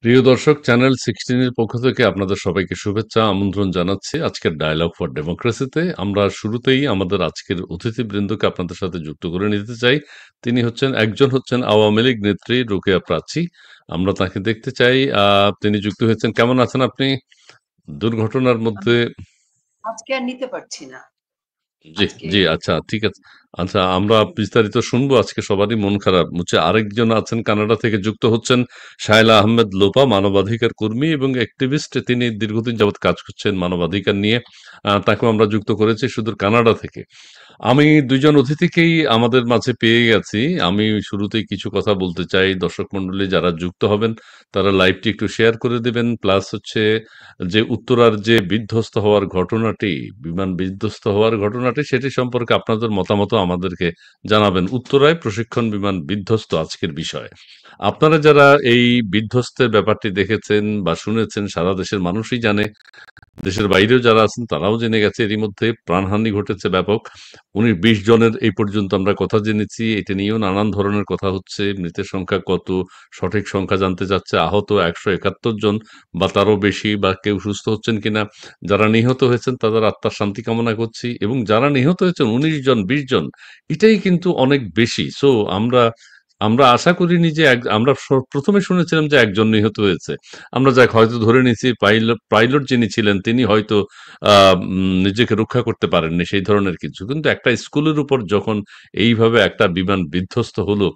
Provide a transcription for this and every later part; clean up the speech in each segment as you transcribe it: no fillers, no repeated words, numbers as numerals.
প্রিয় দর্শক, চ্যানেল 16 এর পক্ষ থেকে আপনাদের সবাইকে শুভেচ্ছা আমন্ত্রণ জানাচ্ছি আজকের ডায়ালগ ফর ডেমোক্রেসিতে। আমরা শুরুতেই আমাদের আজকের অতিথিবৃন্দকে আপনাদের সাথে যুক্ত করে নিতে চাই। তিনি একজন হচ্ছেন আওয়ামী লীগ নেত্রী রোকেয়া প্রাচী। আমরা তাকে দেখতে চাই। তিনি যুক্ত হয়েছেন। কেমন আছেন আপনি? দুর্ঘটনার আমি মধ্যে আজকে আর নিতে পারছি না। জি, আজকে জি, আচ্ছা, ঠিক আছে। আচ্ছা, আমরা বিস্তারিত শুনবো। আজকে সবারই মন খারাপ। আরেকজন আছেন কানাডা থেকে যুক্ত হচ্ছেন শায়লা আহমেদ লোপা, মানবাধিকার কর্মী এবং অ্যাক্টিভিস্ট। তিনি দীর্ঘদিন যাবৎ কাজ করছেন মানবাধিকার নিয়ে। তাকেও আমরা যুক্ত করেছি সুদূর কানাডা থেকে। আমি ২ জন অতিথিকেই আমাদের মাঝে পেয়ে গেছি। আমি শুরুতেই কিছু কথা বলতে চাই। দর্শক মণ্ডলী যারা যুক্ত হবেন, তারা লাইভটি একটু শেয়ার করে দিবেন। প্লাস যে উত্তরার যে বিধ্বস্ত হওয়ার ঘটনাটি, বিমান বিধ্বস্ত হওয়ার ঘটনাটি, সেটি সম্পর্কে আপনাদের মতামতও আমাদেরকে জানাবেন। উত্তরায় প্রশিক্ষণ বিমান বিধ্বস্ত আজকের বিষয়। আপনারা যারা এই বিধ্বস্তের ব্যাপারটি দেখেছেন বা শুনেছেন, সারা দেশের মানুষই জানে। দেশের বাইরেও যারা আছেন তারাও জেনে গেছে। এরই মধ্যে প্রাণহানি ঘটেছে ব্যাপক। ১৯-২০ জনের এই পর্যন্ত আমরা কথা জেনেছি। এটা নিয়েও নানান ধরনের কথা হচ্ছে। মৃতের সংখ্যা কত? সঠিক সংখ্যা জানতে চাচ্ছে। আহত ১৭১ জন বা তারও বেশি, বা কেউ সুস্থ হচ্ছেন কিনা। যারা নিহত হয়েছেন তাদের আত্মার শান্তি কামনা করছি, এবং যারা নিহত হয়েছেন ১৯ জন, ২০ জন, এটাই কিন্তু অনেক বেশি। সো আমরা আমরা আশা করিনি যে আমরা ১ম এ শুনেছিলাম যে একজন নিহত হয়েছে। আমরা হয়তো ধরে নিয়েছি পাইলট যিনি ছিলেন তিনি হয়তো নিজেকে রক্ষা করতে পারেননি, সেই ধরনের কিছু। কিন্তু একটা স্কুলের উপর যখন এইভাবে একটা বিমান বিধ্বস্ত হলো,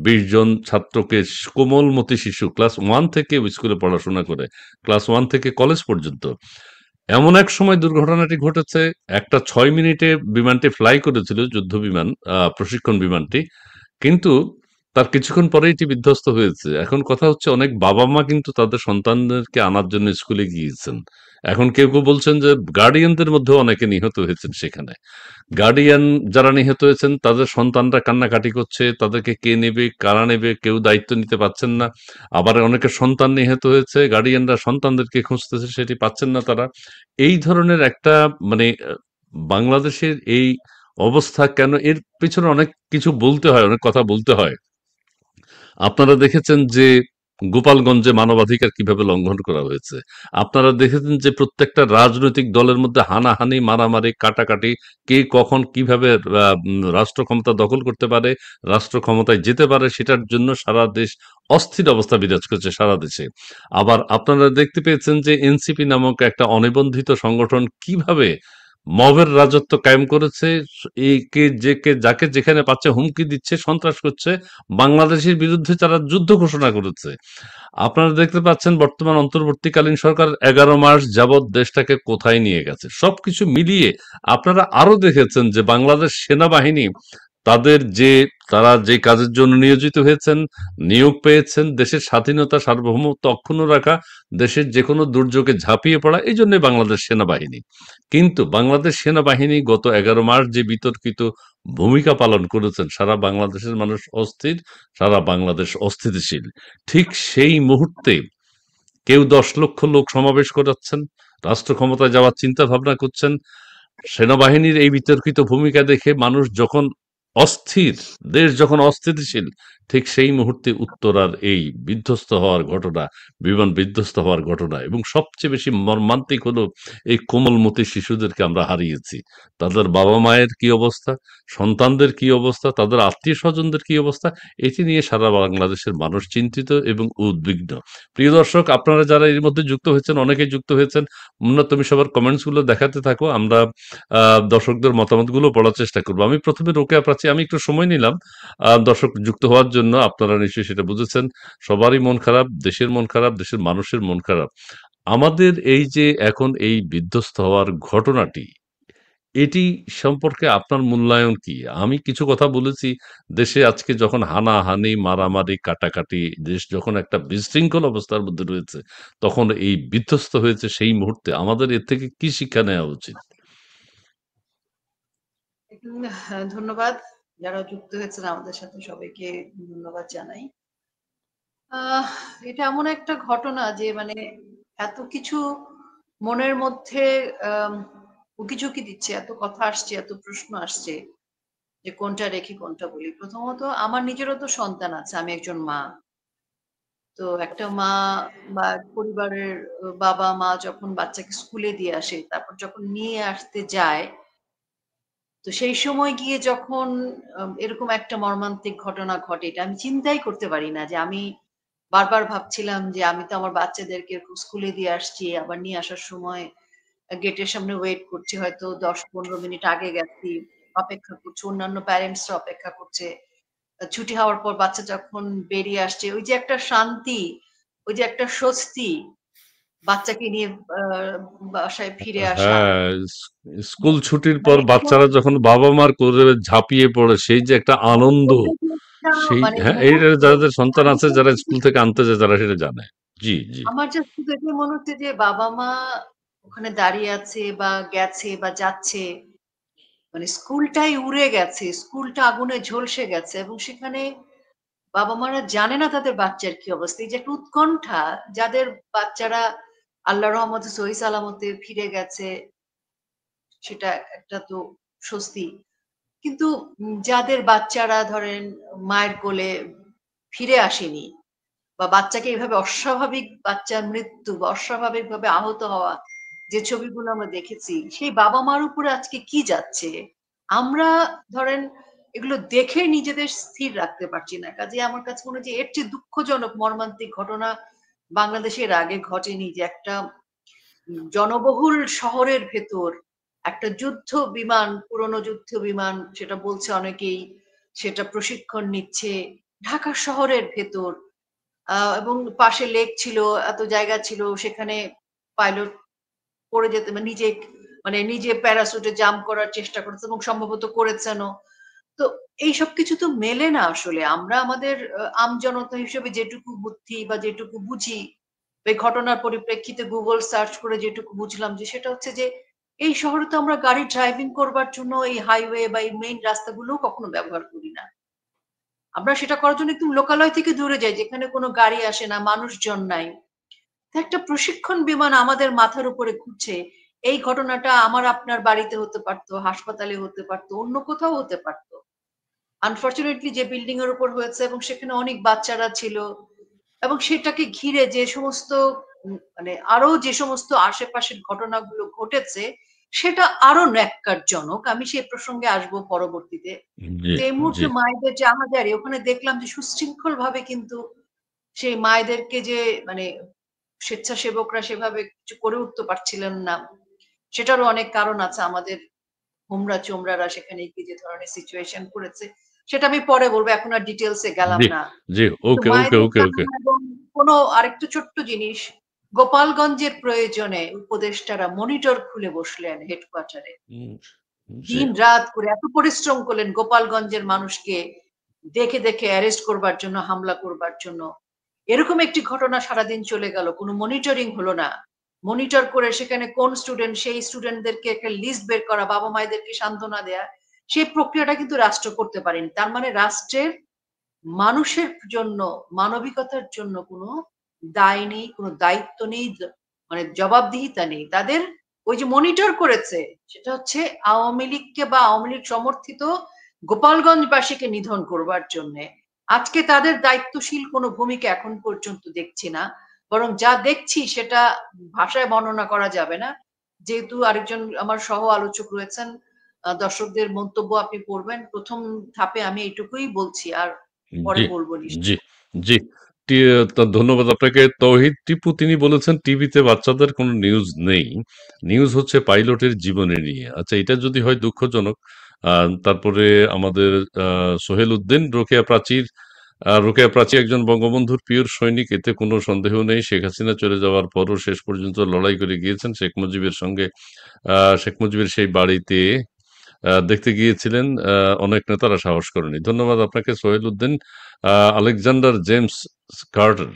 ২০ জন ছাত্রকে, কোমলমতি শিশু, ক্লাস 1 থেকে স্কুলে পড়াশোনা করে, ক্লাস 1 থেকে কলেজ পর্যন্ত। এমন এক সময় দুর্ঘটনাটি ঘটেছে, একটা ৬ মিনিটে বিমানটি ফ্লাই করেছিল, যুদ্ধ বিমান, প্রশিক্ষণ বিমানটি। কিন্তু তার কিছুক্ষণ পরেই এটি বিধ্বস্ত হয়েছে। এখন কথা হচ্ছে, অনেক বাবা-মা কিন্তু তাদের সন্তানদেরকে আনার জন্য স্কুলে গিয়েছেন। এখন কেউ বলছেন যে গার্ডিয়ানদের মধ্যেও অনেকে নিহত হয়েছেন সেখানে। গার্ডিয়ান যারা নিহত হয়েছেন তাদের সন্তানরা কান্নাকাটি করছে, তাদেরকে কে নেবে, কারা নেবে, কেউ দায়িত্ব নিতে পারছেন না। আবার অনেকের সন্তান নিহত হয়েছে, গার্ডিয়ানরা সন্তানদেরকে খুঁজতেছে, সেটি পাচ্ছেন না তারা। এই ধরনের একটা, মানে বাংলাদেশের এই অবস্থা কেন, এর পেছনে অনেক কিছু বলতে হয়, অনেক কথা বলতে হয়। আপনারা দেখেছেন যে গোপালগঞ্জে মানবাধিকার কিভাবে লঙ্ঘন করা হয়েছে। আপনারা দেখেছেন যে প্রত্যেকটা রাজনৈতিক দলের মধ্যে হানাহানি, মারামারি, কাটাকাটি, কে কখন কিভাবে রাষ্ট্র ক্ষমতা দখল করতে পারে, রাষ্ট্র ক্ষমতায় যেতে পারে, সেটার জন্য সারা দেশ অস্থির অবস্থা বিরাজ করছে সারা দেশে। আবার আপনারা দেখতে পেয়েছেন যে এনসিপি নামক একটা অনিবন্ধিত সংগঠন কিভাবে মবের রাজত্ব কায়েম করেছে। যাকে যেখানে পাচ্ছে হুমকি দিচ্ছে, সন্ত্রাস করছে। বাংলাদেশের বিরুদ্ধে তারা যুদ্ধ ঘোষণা করেছে। আপনারা দেখতে পাচ্ছেন বর্তমান অন্তর্বর্তীকালীন সরকার ১১ মাস যাবৎ দেশটাকে কোথায় নিয়ে গেছে। সবকিছু মিলিয়ে আপনারা আরো দেখেছেন যে বাংলাদেশ সেনাবাহিনী তাদের যে তারা যে কাজের জন্য নিয়োজিত হয়েছেন, নিয়োগ পেয়েছেন, দেশের স্বাধীনতা সার্বভৌমত্ব অক্ষুণ্ণ রাখা, দেশের যে কোনো দুর্যোগে ঝাঁপিয়ে পড়া, এই জন্যই বাংলাদেশ সেনাবাহিনী। কিন্তু বাংলাদেশ সেনাবাহিনী গত ১১ মাস যে বিতর্কিত ভূমিকা পালন করেছেন, সারা বাংলাদেশের মানুষ অস্থির, সারা বাংলাদেশ অস্থিতিশীল। ঠিক সেই মুহূর্তে কেউ ১০ লক্ষ লোক সমাবেশ করাচ্ছেন, রাষ্ট্র ক্ষমতায় যাওয়ার চিন্তা ভাবনা করছেন। সেনাবাহিনীর এই বিতর্কিত ভূমিকা দেখে মানুষ যখন অস্থির, দেশ যখন অস্থিতিশীল, ঠিক সেই মুহূর্তে উত্তরার এই বিধ্বস্ত হওয়ার ঘটনা, বিমান বিধ্বস্ত হওয়ার ঘটনা, এবং সবচেয়ে বেশি মর্মান্তিক হলো এই কোমলমতি শিশুদেরকে আমরা হারিয়েছি। তাদের বাবা মায়ের কি অবস্থা, সন্তানদের কি অবস্থা, তাদের আত্মীয় স্বজনদের কি অবস্থা, এটি নিয়ে সারা বাংলাদেশের মানুষ চিন্তিত এবং উদ্বিগ্ন। প্রিয় দর্শক, আপনারা যারা এর মধ্যে যুক্ত হয়েছেন, অনেকেই যুক্ত হয়েছেন, তুমি সবার কমেন্টস গুলো দেখাতে থাকো। আমরা দর্শকদের মতামতগুলো পড়ার চেষ্টা করব। আমি ১ম এ রোকেয়া প্রাচী, আমি একটু সময় নিলাম দর্শক যুক্ত হওয়ার জন্য। আপনারা নিশ্চয়ই সেটা বুঝেছেন। সবারই মন খারাপ, দেশের মন খারাপ, দেশের মানুষের মন খারাপ। আমাদের এই যে এখন এই বিধ্বস্ত হওয়ার ঘটনাটি, এটি সম্পর্কে আপনার মূল্যায়ন কি? আমি কিছু কথা বলেছি, দেশে আজকে যখন হানাহানি, মারামারি, কাটাকাটি, দেশ যখন একটা বিশৃঙ্খল অবস্থার মধ্যে রয়েছে, তখন এই বিধ্বস্ত হয়েছে সেই মুহূর্তে আমাদের এর থেকে কি শিক্ষা নেওয়া উচিত? ধন্যবাদ যারা যুক্ত হয়েছেন আমাদের সাথে সবাইকে ধন্যবাদ জানাই। আহ এটা এমন একটা ঘটনা যে মানে এত কিছু মনের মধ্যে আম উকিঝুঁকি দিচ্ছে, এত কথা আসছে, এত প্রশ্ন আসছে যে কোনটা রেখে কোনটা বলি। প্রথমত আমার নিজেরও তো সন্তান আছে। আমি একজন মা। তো একটা মা বা পরিবারের বাবা-মা যখন বাচ্চাকে স্কুলে দিয়ে আসে, তারপর যখন নিয়ে আসতে যায়, তো সেই সময় গিয়ে যখন এরকম একটা মর্মান্তিক ঘটনা ঘটে, এটা আমি চিন্তাই করতে পারি না যে আমি বারবার ভাবছিলাম যে আমি তো আমার বাচ্চাদেরকে এরকম স্কুলে দিয়ে আসছি, আবার নিয়ে আসার সময় গেটের সামনে ওয়েট করছি, হয়তো ১০-১৫ মিনিট আগে গেছি, অপেক্ষা করছি, অন্যান্য প্যারেন্টসরা অপেক্ষা করছে। ছুটি হওয়ার পর বাচ্চা যখন বেরিয়ে আসছে, ওই যে একটা শান্তি, ওই যে একটা স্বস্তি, বাচ্চাকে নিয়ে আ বাসায় ফিরে আসা। হ্যাঁ, স্কুল ছুটির পর মানে এটা বাচ্চারা যখন বাবা-মার কোলে ঝাঁপিয়ে পড়ে সেই যে একটা আনন্দ, ওটা যে একটা সেই মানে হ্যাঁ, এইটা মুহূর্ত, যাদের সন্তান আমি আছে যারা জাস্ট স্কুল থেকে আনতে যায় তারা সেটা জানে। জি, জি। আমার জাস্ট শুধু এটাই মনে হচ্ছে যে বাবা-মা ওখানে দাঁড়িয়ে আছে বা গেছে বা যাচ্ছে। মানে স্কুলটাই উড়ে গেছে। স্কুলটা আগুনে ঝলসে গেছে এবং সেখানে বাবা-মারা জানে না তাদের বাচ্চার কি অবস্থা। এই যে একটা উৎকণ্ঠা, যাদের বাচ্চারা আল্লাহর রহমতে সহি সালামতে ফিরে গেছে, সেটা একটা তো স্বস্তি। কিন্তু যাদের বাচ্চারা ধরেন মায়ের কোলে ফিরে আসেনি বা বাচ্চাকে এভাবে অস্বাভাবিক বাচ্চার মৃত্যু বা অস্বাভাবিকভাবে আহত হওয়া, যে ছবিগুলো আমরা দেখেছি, সেই বাবা-মার উপরে আজকে কি যাচ্ছে? আমরা ধরেন এগুলো দেখে নিজেদের স্থির রাখতে পারছি না। কাজেই আমার কাছে মনে হয় যে এর চেয়ে দুঃখজনক মর্মান্তিক ঘটনা বাংলাদেশে এর আগে ঘটেনি, যে একটা জনবহুল শহরের ভেতর একটা যুদ্ধ বিমান, পুরনো যুদ্ধ বিমান সেটা বলছে অনেকেই, সেটা প্রশিক্ষণ নিচ্ছে ঢাকা শহরের ভেতর। এবং পাশে লেক ছিল, এত জায়গা ছিল, সেখানে পাইলট পড়ে যেতে মানে নিজে প্যারাসুটে জাম্প করার চেষ্টা করেছে এবং সম্ভবত করেছেনও। তো এইসব কিছু তো মেলে না আসলে। আমরা আমাদের আমজনতা হিসেবে যেটুকু বুদ্ধি বা যেটুকু বুঝি, এই ঘটনার পরিপ্রেক্ষিতে Google সার্চ করে যেটুকু বুঝলাম, যে সেটা হচ্ছে যে এই শহরে তো আমরা গাড়ি ড্রাইভিং করবার জন্য এই হাইওয়ে বা এই মেইন রাস্তাগুলোও কখনো ব্যবহার করি না। আমরা সেটা করার জন্য একটু লোকালয় থেকে দূরে যাই, যেখানে কোনো গাড়ি আসে না, মানুষজন নাই। তো একটা প্রশিক্ষণ বিমান আমাদের মাথার উপরে ঘুরছে। এই ঘটনাটা আমার আপনার বাড়িতে হতে পারত, হাসপাতালে হতে পারত, অন্য কোথাও হতে পারত। আনফরচুনেটলি যে বিল্ডিং এর উপর হয়েছে এবং সেখানে অনেক বাচ্চারা ছিল এবং সেটাকে ঘিরে যে সমস্ত মানে আরো যে সমস্ত আশেপাশের ঘটনাগুলো ঘটেছে, সেটা আরো ন্যক্কারজনক। আমি সেই প্রসঙ্গে আসবো পরবর্তীতে। জি, তো এই মুহূর্তে জি, মায়েদের যে আহাজারি, ওখানে দেখলাম যে সুশৃঙ্খলভাবে কিন্তু সেই মায়েদেরকে যে মানে স্বেচ্ছাসেবকরা সেভাবে কিছু করে উঠতে পারছিলেন না। সেটারও অনেক কারণ আছে। আমাদের হোমরা-চোমরারা সেখানে গিয়ে যে ধরনের সিচুয়েশন করেছে, সেটা আমি পরে বলব। এখন আর ডিটেইলস এ গেলাম জি, না। জি। কিন্তু ওকে, ওকে, মায়েদের ওকে, ওকে। কান্না এবং কোনো আরেকটু ছোট্ট জিনিস, গোপালগঞ্জের প্রয়োজনে উপদেষ্টারা মনিটর খুলে বসলেন হেডকোয়ার্টারে। উম জি, দিন-রাত করে এত পরিশ্রম করলেন গোপালগঞ্জের মানুষকে দেখে, দেখে অ্যারেস্ট করবার জন্য, হামলা করবার জন্য। এরকম একটি ঘটনা সারাদিন চলে গেল। কোন মনিটরিং হলো না। মনিটর করে সেখানে কোন স্টুডেন্ট, সেই স্টুডেন্টদেরকে একটা লিস্ট বের করা, বাবা-মায়েদেরকে সান্ত্বনা দেয়া। সেই প্রক্রিয়াটা কিন্তু রাষ্ট্র করতে পারেনি। তার মানে রাষ্ট্রের মানুষের জন্য, মানবিকতার জন্য কোনো দায় নেই, কোনো দায়িত্ব নেই, মানে জবাবদিহিতা নেই। তাদের ওই যে মনিটর করেছে, সেটা হচ্ছে আওয়ামী লীগকে বা আওয়ামী লীগ সমর্থিত গোপালগঞ্জবাসীকে নিধন করবার জন্যে। আজকে তাদের দায়িত্বশীল কোনো ভূমিকা এখন পর্যন্ত দেখছি না। বরং যা দেখছি সেটা ভাষায় বর্ণনা করা যাবে না। যেহেতু আরেকজন আমার সহ আলোচক রয়েছেন, দর্শকদের মন্তব্য আপনি পড়বেন। ১ম ধাপে আমি এইটুকুই বলছি। আর পরে জি, বলব জি, নিশ্চয়ই। জি। টি তো ধন্যবাদ আপনাকে। তৌহিদ টিপু তিনি বলেছেন টিভিতে বাচ্চাদের কোনো নিউজ নেই। নিউজ হচ্ছে পাইলটের জীবনী নিয়ে। আচ্ছা এটা যদি হয় দুঃখজনক। তারপরে আমাদের সোহেল উদ্দিন, রোকেয়া প্রাচী একজন বঙ্গবন্ধুর পিওর সৈনিক, এতে কোনো সন্দেহ নেই। শেখ হাসিনা চলে যাওয়ার পরও শেষ পর্যন্ত লড়াই করে গিয়েছেন শেখ মুজিবের সঙ্গে। শেখ মুজিবের সেই বাড়িতে দেখতে গিয়েছিলেন, অনেক নেতারা সাহস করেনি। ধন্যবাদ আপনাকে Sohel Uddin. Alexander James Carter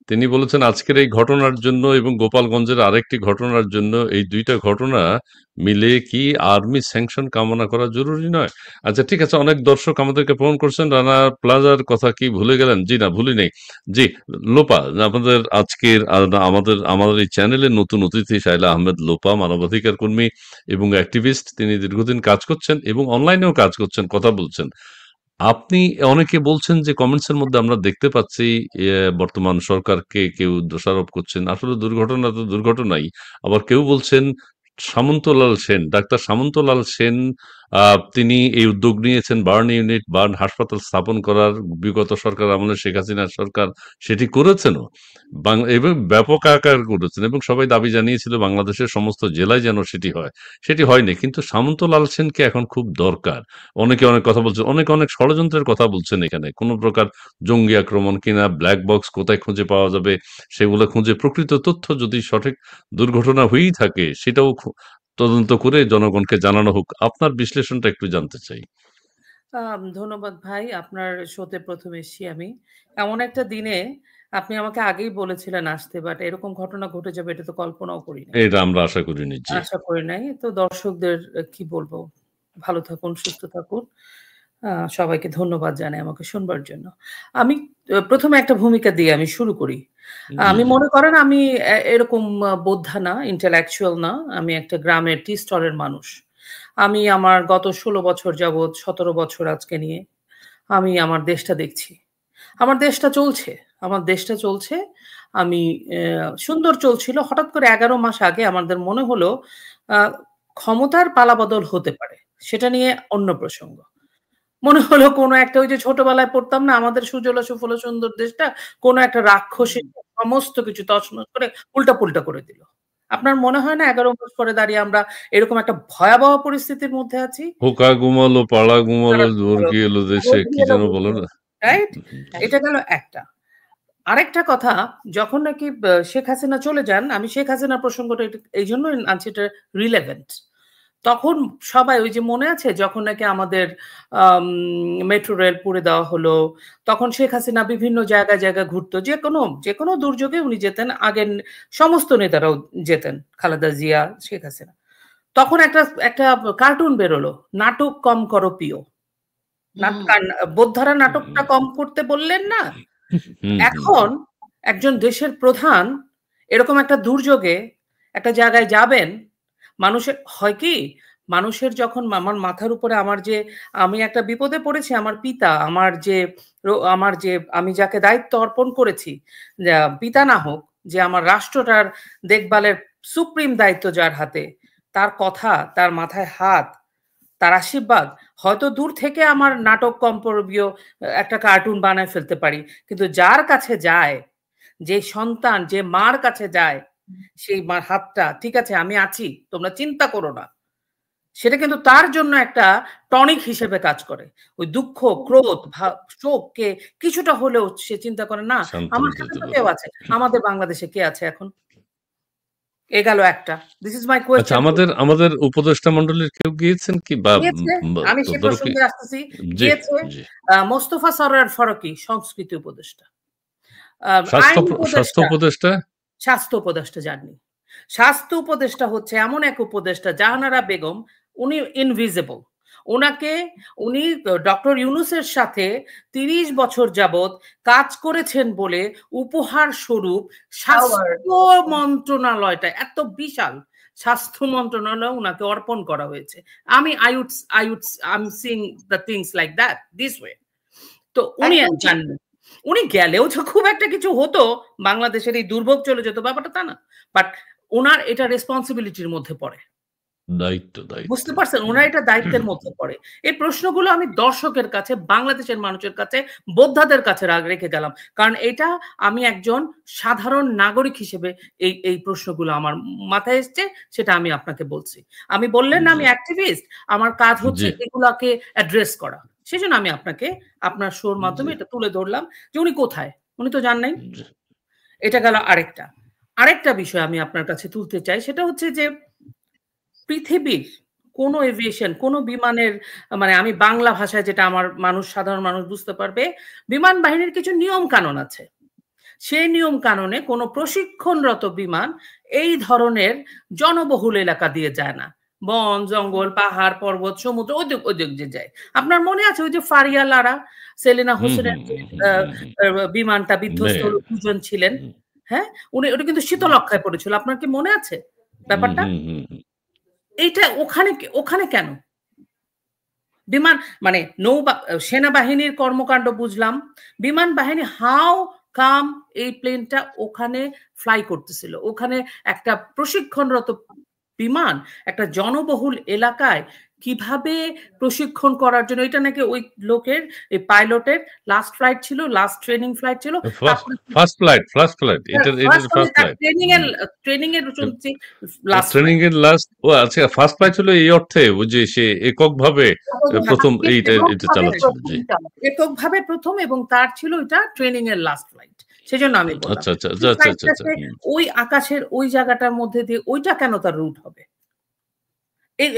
তিনি বলেছেন আজকের এই ঘটনার জন্য এবং গোপালগঞ্জের আরেকটি ঘটনার জন্য এই ২ টা ঘটনা মিলে কি আর্মি স্যাংশন কামনা করা জরুরি নয়? আচ্ছা ঠিক আছে, অনেক দর্শক আমাদেরকে ফোন করছেন। রানা প্লাজার কথা কি ভুলে গেলেন? জি না, ভুলি নাই। জি, লোপা আমাদের আজকের আমাদের এই চ্যানেলের নতুন অতিথি শায়লা আহমেদ লোপা, মানবাধিকার কর্মী এবং অ্যাক্টিভিস্ট। তিনি দীর্ঘদিন কাজ করছেন এবং অনলাইনেও কাজ করছেন, কথা বলছেন। আপনি অনেকে বলছেন যে কমেন্টস এর মধ্যে আমরা দেখতে পাচ্ছি বর্তমান সরকারকে কেউ দোষারোপ করছেন। আসলে দুর্ঘটনা তো দুর্ঘটনাই। আবার কেউ বলছেন সামন্তলাল সেন, ডাক্তার সামন্তলাল সেন তিনি এই উদ্যোগ নিয়েছেন বার্ন ইউনিট, বার্ন হাসপাতাল স্থাপন করার। বিগত সরকার আমলে শেখ হাসিনার সরকার সেটি করেছেনও। এবং ব্যাপক আকার করেছেন এবং সবাই দাবি জানিয়েছিল বাংলাদেশের সমস্ত জেলায় যেন সেটি হয়। সেটি হয়নি। কিন্তু সামন্তলাল সেনকে এখন খুব দরকার। অনেকে অনেক কথা বলছেন, অনেকে অনেক ষড়যন্ত্রের কথা বলছেন এখানে। কোন প্রকার জঙ্গি আক্রমণ কিনা, ব্লাক বক্স কোথায় খুঁজে পাওয়া যাবে, সেগুলো খুঁজে প্রকৃত তথ্য যদি সঠিক দুর্ঘটনা হয়েই থাকে সেটাও তদন্ত করে জনগণকে জানানো হোক। আপনার বিশ্লেষণটা একটু জানতে চাই। ধন্যবাদ ভাই। আপনার শোতে ১ম এসছি আমি। এমন একটা দিনে আপনি আমাকে আগেই বলেছিলেন আসতে, বাট এরকম ঘটনা ঘটে যাবে এটা তো কল্পনাও করি নাই। এটা আমরা আশা করিনি। জি। আশা করি নাই। তো দর্শকদের কি বলবো? ভালো থাকুন, সুস্থ থাকুন। সবাইকে ধন্যবাদ জানাই আমাকে শুনবার জন্য। আমি ১ম এ একটা ভূমিকা দিয়ে আমি শুরু করি। জি, আমি জি। মনে করেন আমি এরকম বোদ্ধা না, intellectual না। আমি একটা গ্রামের টি স্টলের মানুষ। আমি আমার গত ১৬ বছর যাবৎ ১৭ বছর আজকে নিয়ে আমি আমার দেশটা দেখছি। আমার দেশটা চলছে। আমার দেশটা চলছে। আমি সুন্দর চলছিল। হঠাৎ করে ১১ মাস আগে আমাদের মনে হলো আ ক্ষমতার পালাবদল হতে পারে। সেটা নিয়ে অন্য প্রসঙ্গ। মনে হলো কোনো একটা ওই যে ছোটবেলায় পড়তাম না আমাদের সুজলা সুফলা সুন্দর দেশটা কোনো একটা রাক্ষস এসে সমস্ত কিছু তছনছ করে উল্টাপুল্টা করে দিল। আপনার মনে হয় না ১১ মাস পরে দাঁড়িয়ে আমরা এরকম একটা ভয়াবহ পরিস্থিতির মধ্যে আছি? খোকা ঘুমালো, পাড়া ঘুমালো, তারা বর্গি এলো দেশে, কি যেন বলে না? রাইট? জি। এটা গেল একটা। আরেকটা কথা, যখন নাকি শেখ হাসিনা চলে যান, আমি শেখ হাসিনার প্রসঙ্গটা এইজন্যই আনছি এটা রিলেভেন্ট। তখন সবাই ওই যে মনে আছে যখন নাকি আমাদের আম মেট্রো রেল পুড়ে দেওয়া হলো, তখন শেখ হাসিনা বিভিন্ন জায়গায়, জায়গায় ঘুরতো। যেকোনো দুর্যোগে উনি যেতেন। আগের সমস্ত নেতারাও যেতেন। খালেদা জিয়া, শেখ হাসিনা। তখন একটা কার্টুন বেরোলো, নাটক কম করো পিও। হুম, বোদ্ধারা নাটকটা কম করতে বললেন না? হুম, হুম, এখন হুম। একজন দেশের প্রধান এরকম একটা দুর্যোগে একটা জায়গায় যাবেন, মানুষের হয় কি? মানুষের যখন আমার মাথার উপরে আমি একটা বিপদে পড়েছি, আমার পিতা, আমার যে আমি যাকে দায়িত্ব অর্পণ করেছি, পিতা না হোক, যে আমার রাষ্ট্রটার দেখভালের সুপ্রিম দায়িত্ব যার হাতে, তার কথা, তার মাথায় হাত, তার আশীর্বাদ হয়তো দূর থেকে আমার নাটক কম্পর্বীয় একটা কার্টুন বানায় ফেলতে পারি। কিন্তু যার কাছে যায়, যে সন্তান যে মার কাছে যায়, সেই মার হাতটা, ঠিক আছে আমি আছি, তোমরা চিন্তা করো না। সেটা কিন্তু তার জন্য একটা টনিক হিসেবে কাজ করে। ওই দুঃখ, ক্রোধ, শোককে কিছুটা হলেও সে চিন্তা করে না, আমার সান্ত্বনা সাথে দিতে তো পারে। কেউ আছে। আমাদের বাংলাদেশে কে আছে এখন? এ গেল একটা। দিস ইস মাই আচ্ছা, কোয়েশ্চেন টু আমাদের উপদেষ্টা মণ্ডলীর কেউ গিয়েছেন কি বা গিয়েছে, আমি সে তদারকি? প্রসঙ্গে আসতেছি। জি, গিয়েছে জি। মোস্তফা সরোয়ার ফারুকী, সংস্কৃতি উপদেষ্টা। আ স্বাস্থ্য আইন স্বাস্থ্য উপদেষ্টা, উপদেষ্টা? স্বাস্থ্য উপদেষ্টা যাননি। স্বাস্থ্য উপদেষ্টা হচ্ছে এমন এক উপদেষ্টা, জাহানারা বেগম, উনি ইনভিজিবল। উনাকে উনি ডক্টর ইউনূসের সাথে ৩০ বছর যাবৎ কাজ করেছেন বলে উপহার স্বরূপ Howard. স্বাস্থ্য মন্ত্রণালয়টা এত বিশাল, স্বাস্থ্য মন্ত্রণালয় উনাকে অর্পণ করা হয়েছে। I'm seeing the things like that this way. তো উনি একদম ঠিক। যাননি। উনি গেলেও যে খুব একটা কিছু হতো, বাংলাদেশের এই দুর্ভোগ চলে যেত ব্যাপারটা তা না। বাট উনার এটা রেসপনসিবিলিটির মধ্যে পড়ে। দায়িত্ব, দায়িত্ব। বুঝতে পারছেন? হুম। উনার এটা দায়িত্বের মধ্যে পড়ে। এই প্রশ্নগুলো আমি দর্শকের কাছে, বাংলাদেশের মানুষের কাছে, বোদ্ধাদের কাছে রেখে গেলাম। কারণ এটা আমি একজন সাধারণ নাগরিক হিসেবে এই প্রশ্নগুলো আমার মাথায় এসছে, সেটা আমি আপনাকে বলছি। আমি বললেন না জি, আমি অ্যাক্টিভিস্ট, আমার কাজ হচ্ছে জি, এগুলাকে অ্যাড্রেস করা। সেজন্য আমি আপনাকে আপনার শোর জি, মাধ্যমে এটা তুলে ধরলাম যে উনি কোথায়? উনি তো যান নাই। জি। এটা গেল আরেকটা। আরেকটা বিষয় আমি আপনার কাছে তুলতে চাই সেটা হচ্ছে যে পৃথিবীর কোনো এভিয়েশন, কোনো বিমানের মানে আমি বাংলা ভাষায় যেটা আমার সাধারণ মানুষ বুঝতে পারবে, বিমান বাহিনীর কিছু নিয়ম কানুন আছে। সেই নিয়ম কানুনে কোনো প্রশিক্ষণরত বিমান এই ধরনের জনবহুল এলাকা দিয়ে যায় না। বন, জঙ্গল, পাহাড়, পর্বত, সমুদ্র ওদিক দিয়ে যায়। আপনার মনে আছে ওই যে ফারিয়া লারা, সেলিনা হুম, হোসেনের হুম, যে হুম, হুম, আ হুম, হুম। আ বিমানটা বিধ্বস্ত মেয়ে। হলো ২ জন ছিলেন। হুম, হ্যাঁ? ওটা কিন্তু শীতলক্ষ্যায় পড়েছিল। আপনার কি মনে আছে হুম, ব্যাপারটা? হুম, হুম, হুম। এইটা ওখানে কেন? বিমান মানে সেনাবাহিনীর কর্মকাণ্ড বুঝলাম, বিমান বাহিনী হাউ কাম এই প্লেনটা ওখানে ফ্লাই করতেছিল, ওখানে একটা প্রশিক্ষণরত বিমান একটা জনবহুল এলাকায় কিভাবে প্রশিক্ষণ করার জন্য, এটা নাকি ওই লোকের এই পাইলটের লাস্ট ফ্লাইট ছিল, লাস্ট ট্রেনিং ফ্লাইট ছিল, ফার্স্ট ফ্লাইট এটার ফার্স্ট ফ্লাইট ট্রেনিং এর লাস্ট ট্রেনিং এর লাস্ট। ও আচ্ছা, ফার্স্ট ফ্লাইট ছিল এই অর্থে যে সে এককভাবে প্রথম এটা চালাচ্ছিল। জি, এককভাবে প্রথম, এবং তার ছিল এটা ট্রেনিং এর লাস্ট ফ্লাইট, সেজন্য আমি বললাম আচ্ছা আচ্ছা আচ্ছা আচ্ছা আচ্ছা ওই আকাশের ওই জায়গাটার মধ্যে দিয়ে ওইটা কেন তার রুট হবে?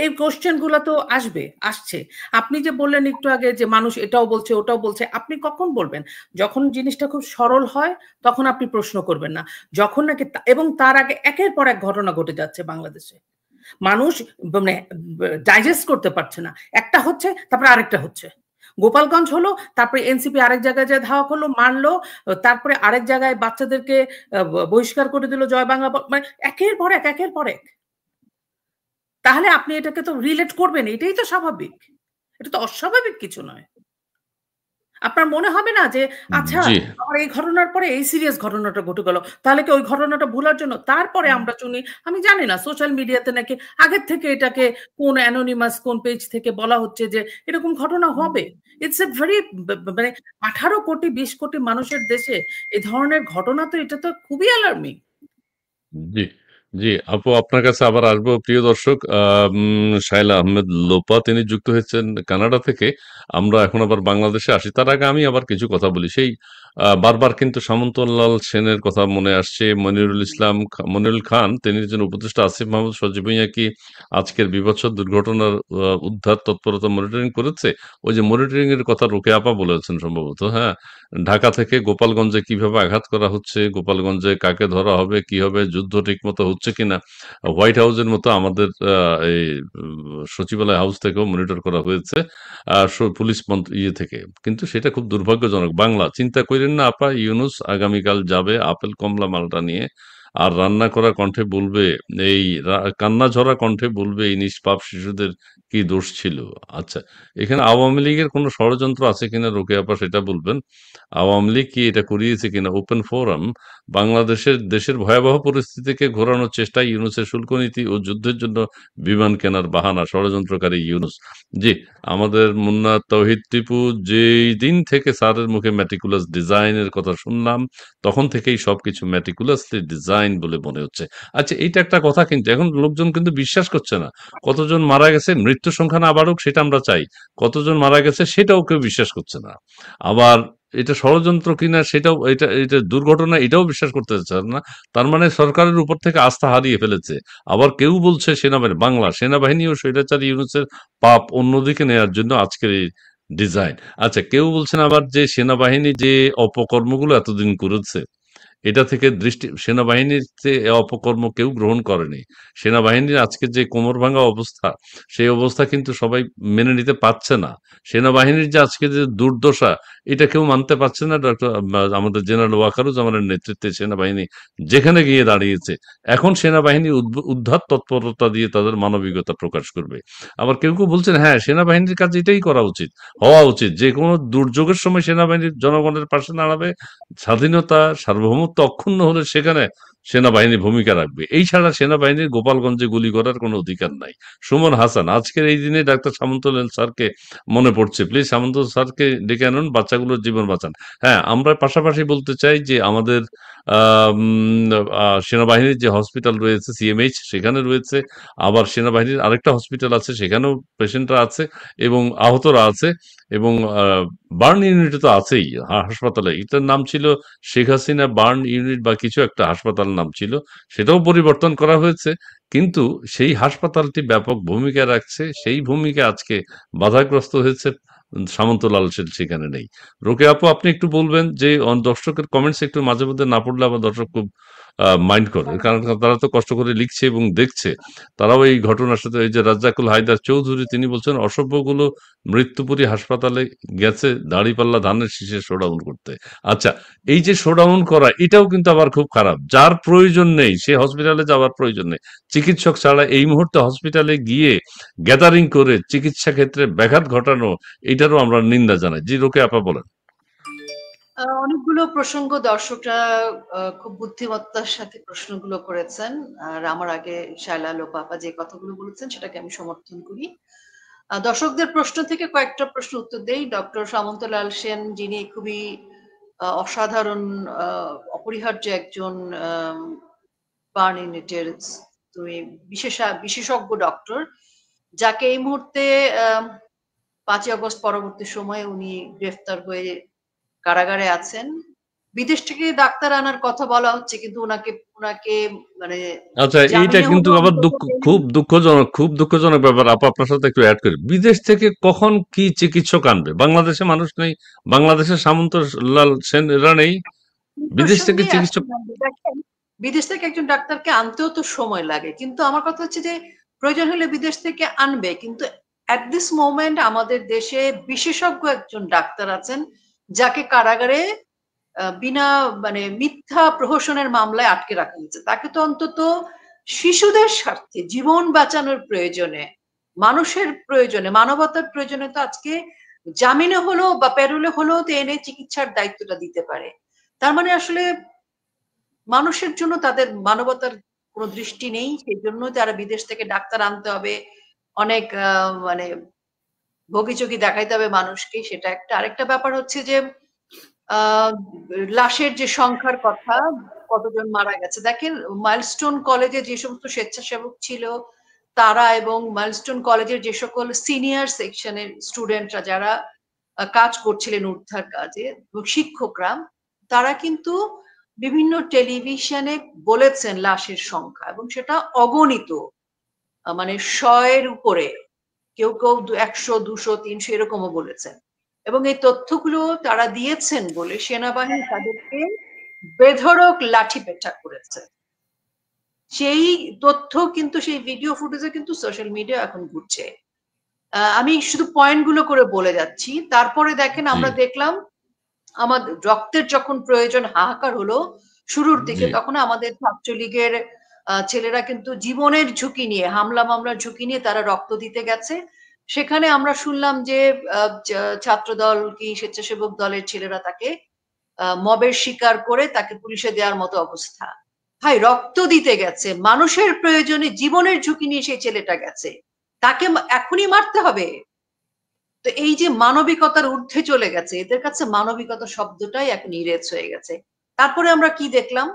এই কোশ্চেন গুলো তো আসছে। আপনি যে বললেন একটু আগে যে মানুষ এটাও বলছে ওটাও বলছে, আপনি কখন বলবেন? যখন জিনিসটা খুব সরল হয় তখন আপনি প্রশ্ন করবেন না, যখন নাকি এবং তার আগে একের পর এক ঘটনা ঘটে যাচ্ছে বাংলাদেশে, মানুষ মানে ডাইজেস্ট করতে পারছে না, একটা হচ্ছে তারপরে আরেকটা হচ্ছে। গোপালগঞ্জ হলো, তারপরে এনসিপি আরেক জায়গায় যায় ধাওয়া করলো, মারলো, তারপরে আরেক জায়গায় বাচ্চাদেরকে বহিষ্কার করে দিল জয় বাংলা, মানে একের পর এক। তাহলে আপনি এটাকে তো রিলেট করবেন, এটাই তো স্বাভাবিক, এটা তো অস্বাভাবিক কিছু নয়। আপনার মনে হবে না যে আচ্ছা আমার এই ঘটনার পরে এই সিরিয়াস ঘটনাটা ঘটে গেল, তাহলে কি ওই ঘটনাটা ভোলার জন্য তারপরে আমরা শুনি, আমি জানি না সোশ্যাল মিডিয়াতে নাকি আগের থেকে এটাকে কোন অ্যানোনিমাস কোন পেজ থেকে বলা হচ্ছে যে এরকম ঘটনা হবে। ইটস এ ভেরি মানে 18 কোটি 20 কোটি মানুষের দেশে এই ধরনের ঘটনা, তো এটা তো খুবই অ্যালার্মিং। জি, জি আপু, আপনার কাছে আবার আসবো। প্রিয় দর্শক, শায়লা আহমেদ লোপা তিনি যুক্ত হয়েছেন কানাডা থেকে। আমরা এখন আবার বাংলাদেশে আসি, তার আগে আমি আবার কিছু কথা বলি। সেই বারবার কিন্তু সামন্তলাল সেনের কথা মনে আসছে। মনিরুল খান তিনি একজন উপদেষ্টা, আসিফ মাহমুদ সজীব ভুঁইয়া কি আজকের বীভৎস দুর্ঘটনার উদ্ধার তৎপরতা মনিটরিং করেছে? ওই যে মনিটরিং এর কথা রোকেয়া আপা বলেছেন সম্ভবত। হ্যাঁ, ঢাকা থেকে গোপালগঞ্জে কিভাবে আঘাত করা হচ্ছে, গোপালগঞ্জে কাকে ধরা হবে, কি হবে, যুদ্ধ ঠিক মতো হচ্ছে কিনা, হোয়াইট হাউসের মতো আমাদের এই সচিবালয় হাউস থেকেও মনিটর করা হয়েছে, পুলিশ মন্ত্রী থেকে। কিন্তু সেটা খুব দুর্ভাগ্যজনক। বাংলা চিন্তা করেন না আপা, ইউনুস আগামীকাল যাবে আপেল কমলা মালটা নিয়ে, আর রান্না করা কণ্ঠে বলবে, কান্না ঝরা কণ্ঠে বলবে এই নিষ্পাপ শিশুদের কি দোষ ছিল। আচ্ছা, এখানে আওয়ামী লীগের কোনো ষড়যন্ত্র আছে কিনা রোকেয়া আপা সেটা বলবেন। আওয়ামী লীগ কি এটা করিয়েছে কিনা? Open forum. দেশের ভয়াবহ পরিস্থিতিকে ঘোরানোর চেষ্টা, ইউনুসের শুল্ক নীতি ও যুদ্ধের জন্য বিমান কেনার বাহানা, ষড়যন্ত্রকারী ইউনুস। জি, আমাদের মুন্না তৌহিদ টিপু, যেই দিন থেকে স্যারের মুখে ম্যাটিকুলাস ডিজাইনের কথা শুনলাম তখন থেকেই সবকিছু ম্যাটিকুলাসলি ডিজাইন বলে মনে হচ্ছে। আচ্ছা, এইটা একটা কথা, কিন্তু এখন লোকজন কিন্তু বিশ্বাস করছে না। কতজন মারা গেছে, মৃত্যু সংখ্যা না বাড়ুক সেটা আমরা চাই, কতজন মারা গেছে সেটাও কেউ বিশ্বাস করছে না। আবার এটা ষড়যন্ত্র কিনা সেটাও, এটা এটা দুর্ঘটনা এটাও বিশ্বাস করতে চান না। তার মানে সরকারের উপর থেকে আস্থা হারিয়ে ফেলেছে। আবার কেউ বলছে বাংলা সেনাবাহিনী ও স্বৈরাচারী ইউনূসের পাপ অন্যদিকে নেয়ার জন্য আজকের এই ডিজাইন। আচ্ছা, কেউ বলছেন আবার যে সেনাবাহিনী যে অপকর্মগুলো এতদিন করেছে, এটা থেকে সেনাবাহিনীর যে অপকর্ম কেউ গ্রহণ করেনি। সেনাবাহিনীর আজকে যে কোমর ভাঙা অবস্থা, সেই অবস্থা কিন্তু সবাই মেনে নিতে পারছে না। সেনাবাহিনীর যে আজকে যে দুর্দশা, এটা কেউ মানতে পারছে না। আমাদের জেনারেল ওয়াকারুজ্জামানের নেতৃত্বে সেনাবাহিনী যেখানে গিয়ে দাঁড়িয়েছে, এখন সেনাবাহিনী উদ্ধার তৎপরতা দিয়ে তাদের মানবিকতা প্রকাশ করবে। আবার কেউ কেউ বলছেন হ্যাঁ, সেনাবাহিনীর কাজ এটাই করা উচিত, হওয়া উচিত, যে কোনো দুর্যোগের সময় সেনাবাহিনীর জনগণের পাশে দাঁড়াবে, স্বাধীনতা সার্বভৌমত্ব অক্ষুণ্ণ হলে সেখানে সেনাবাহিনী ভূমিকা রাখবে। এই ছাড়া সেনাবাহিনীর গোপালগঞ্জে গুলি করার কোনো অধিকার নাই। সুমন হাসান, আজকের এই দিনে ডাক্তার সামন্তলাল স্যারকে মনে পড়ছে, প্লিজ সামন্ত স্যারকে ডেকে আনুন, বাচ্চাগুলোর জীবন বাঁচান। হ্যাঁ, আমরা পাশাপাশি বলতে চাই যে আমাদের সেনাবাহিনীর যে হসপিটাল রয়েছে সিএমএইচ, সেখানে রয়েছে, আবার সেনাবাহিনীর আরেকটা হসপিটাল আছে, সেখানেও পেশেন্টরা আছে এবং আহতরা আছে, এবং বার্ন ইউনিট তো আছেই হাসপাতালে। এটার নাম ছিল শেখ হাসিনা বার্ন ইউনিট বা কিছু একটা হাসপাতাল নাম ছিল, সেটাও পরিবর্তন করা হয়েছে। কিন্তু সেই হাসপাতালটি ব্যাপক ভূমিকা রাখছে, সেই ভূমিকা আজকে বাধাগ্রস্ত হয়েছে। সামন্তলাল সেখানে নেই। রোকেয়া আপু, আপনি একটু বলবেন যে দর্শকের কমেন্টস একটু মাঝে মধ্যে না পড়লে আবার দর্শক খুব মাইন্ড করে, কারণ তারা তো কষ্ট করে লিখছে এবং দেখছে। তারাও এই ঘটনার সাথে, এই যে রাজ্জাকুল হায়দার চৌধুরী, তিনি বলছেন অসভ্যগুলো মৃত্যুপুরী হাসপাতালে গেছে দাড়িপাল্লা ধানের শীষে শোডাউন করতে। আচ্ছা, এই যে শোডাউন করা, এটাও কিন্তু আবার খুব খারাপ। যার প্রয়োজন নেই সে হসপিটালে যাওয়ার প্রয়োজন নেই, চিকিৎসক ছাড়া এই মুহূর্তে হসপিটালে গিয়ে গ্যাদারিং করে চিকিৎসা ক্ষেত্রে ব্যাঘাত ঘটানো, এটারও আমরা নিন্দা জানাই। জি, রোকেয়া আপা বলেন। অনেকগুলো প্রসঙ্গ দর্শকরা খুব বুদ্ধিমত্তার সাথে প্রশ্নগুলো করেছেন, আর আমার আগে শায়লা লোপা আপা যে কথাগুলো বলেছেন সেটাকে আমি সমর্থন করি। দর্শকদের প্রশ্ন থেকে কয়েকটা প্রশ্ন উত্তর দেই। ডক্টর সামন্তলাল সেন, যিনি খুবই অসাধারণ অপরিহার্য একজন বার্ন ইউনিটের বিশেষজ্ঞ ডক্টর, যাকে এই মুহূর্তে 5ই আগস্ট পরবর্তী সময়ে উনি গ্রেফতার হয়ে কারাগারে আছেন। বিদেশ থেকে ডাক্তার আনার কথা বলা হচ্ছে, কিন্তু ওনাকে মানে আচ্ছা, এইটা জামিনে কিন্তু হলেও আবার অন্তত খুব দুঃখজনক ব্যাপার। আপনার সাথে একটু অ্যাড করি, বিদেশ থেকে কখন কি চিকিৎসক আনবে? বাংলাদেশে মানুষ নেই, বাংলাদেশের সামন্তলাল সেন এরা নেই, বিদেশ থেকে প্রসঙ্গে চিকিৎসক? আসছিলাম যে দেখেন, বিদেশ থেকে একজন ডাক্তারকে আনতেও তো সময় লাগে, কিন্তু আমার কথা হচ্ছে যে প্রয়োজন হলে বিদেশ থেকে আনবে, কিন্তু অ্যাট দিস মোমেন্ট আমাদের দেশে বিশেষজ্ঞ একজন ডাক্তার আছেন যাকে কারাগারে বিনা মানে মিথ্যা প্রহসনের মামলায় আটকে রাখা হয়েছে। তাকে তো অন্তত শিশুদের স্বার্থে, জীবন বাঁচানোর প্রয়োজনে, মানুষের প্রয়োজনে, মানবতার প্রয়োজনে তো আজকে জামিনে হলো বা প্যারোলে হলেও তো এনে চিকিৎসার দায়িত্বটা দিতে পারে। তার মানে আসলে মানুষের জন্য তাদের মানবতার কোনো দৃষ্টি নেই, সেই জন্য তারা বিদেশ থেকে ডাক্তার আনতে হবে, অনেক মানে ভোগিচোগি দেখাইতে হবে মানুষকে, সেটা একটা। আরেকটা ব্যাপার হচ্ছে যে লাশের যে সংখ্যার কথা, কতজন মারা গেছে দেখেন, মাইলস্টোন কলেজে যে সমস্ত স্বেচ্ছাসেবক ছিল তারা, এবং মাইলস্টোন কলেজের যে সকল সিনিয়র সেকশনের স্টুডেন্টরা যারা কাজ করছিলেন উদ্ধার কাজে, শিক্ষকরা, তারা কিন্তু বিভিন্ন টেলিভিশনে বলেছেন লাশের সংখ্যা, এবং সেটা অগণিত, মানে 100-এর উপরে, কেউ 100, 200, 300 এরকমও বলেছেন। এবং এই তথ্যগুলো তারা দিয়েছেন বলে সেনাবাহিনী তাদেরকে বেধড়ক লাঠিপেটা করেছে। সেই তথ্য কিন্তু, সেই ভিডিও ফুটেজে কিন্তু সোশ্যাল মিডিয়া এখন ঘুরছে। আমি শুধু পয়েন্ট গুলো করে বলে যাচ্ছি। তারপরে দেখেন, আমরা দেখলাম আমাদের রক্তের যখন প্রয়োজন, হাহাকার হলো শুরুর দিকে, তখন আমাদের ছাত্রলীগের ছেলেরা কিন্তু জীবনের ঝুঁকি নিয়ে, হামলা মামলার ঝুঁকি নিয়ে তারা রক্ত দিতে গেছে। সেখানে আমরা শুনলাম যে ছাত্রদল কি স্বেচ্ছাসেবক দলের ছেলেরা তাকে মবের শিকার করে তাকে পুলিশে দেওয়ার মতো অবস্থা। ভাই, রক্ত দিতে গেছে, মানুষের প্রয়োজনে জীবনের ঝুঁকি নিয়ে সেই ছেলেটা গেছে, তাকে এখনই মারতে হবে? তো এই যে মানবিকতার ঊর্ধ্বে চলে গেছে, এদের কাছে মানবিকতা শব্দটাই এখন ইরেজ হয়ে গেছে। তারপরে আমরা কি দেখলাম,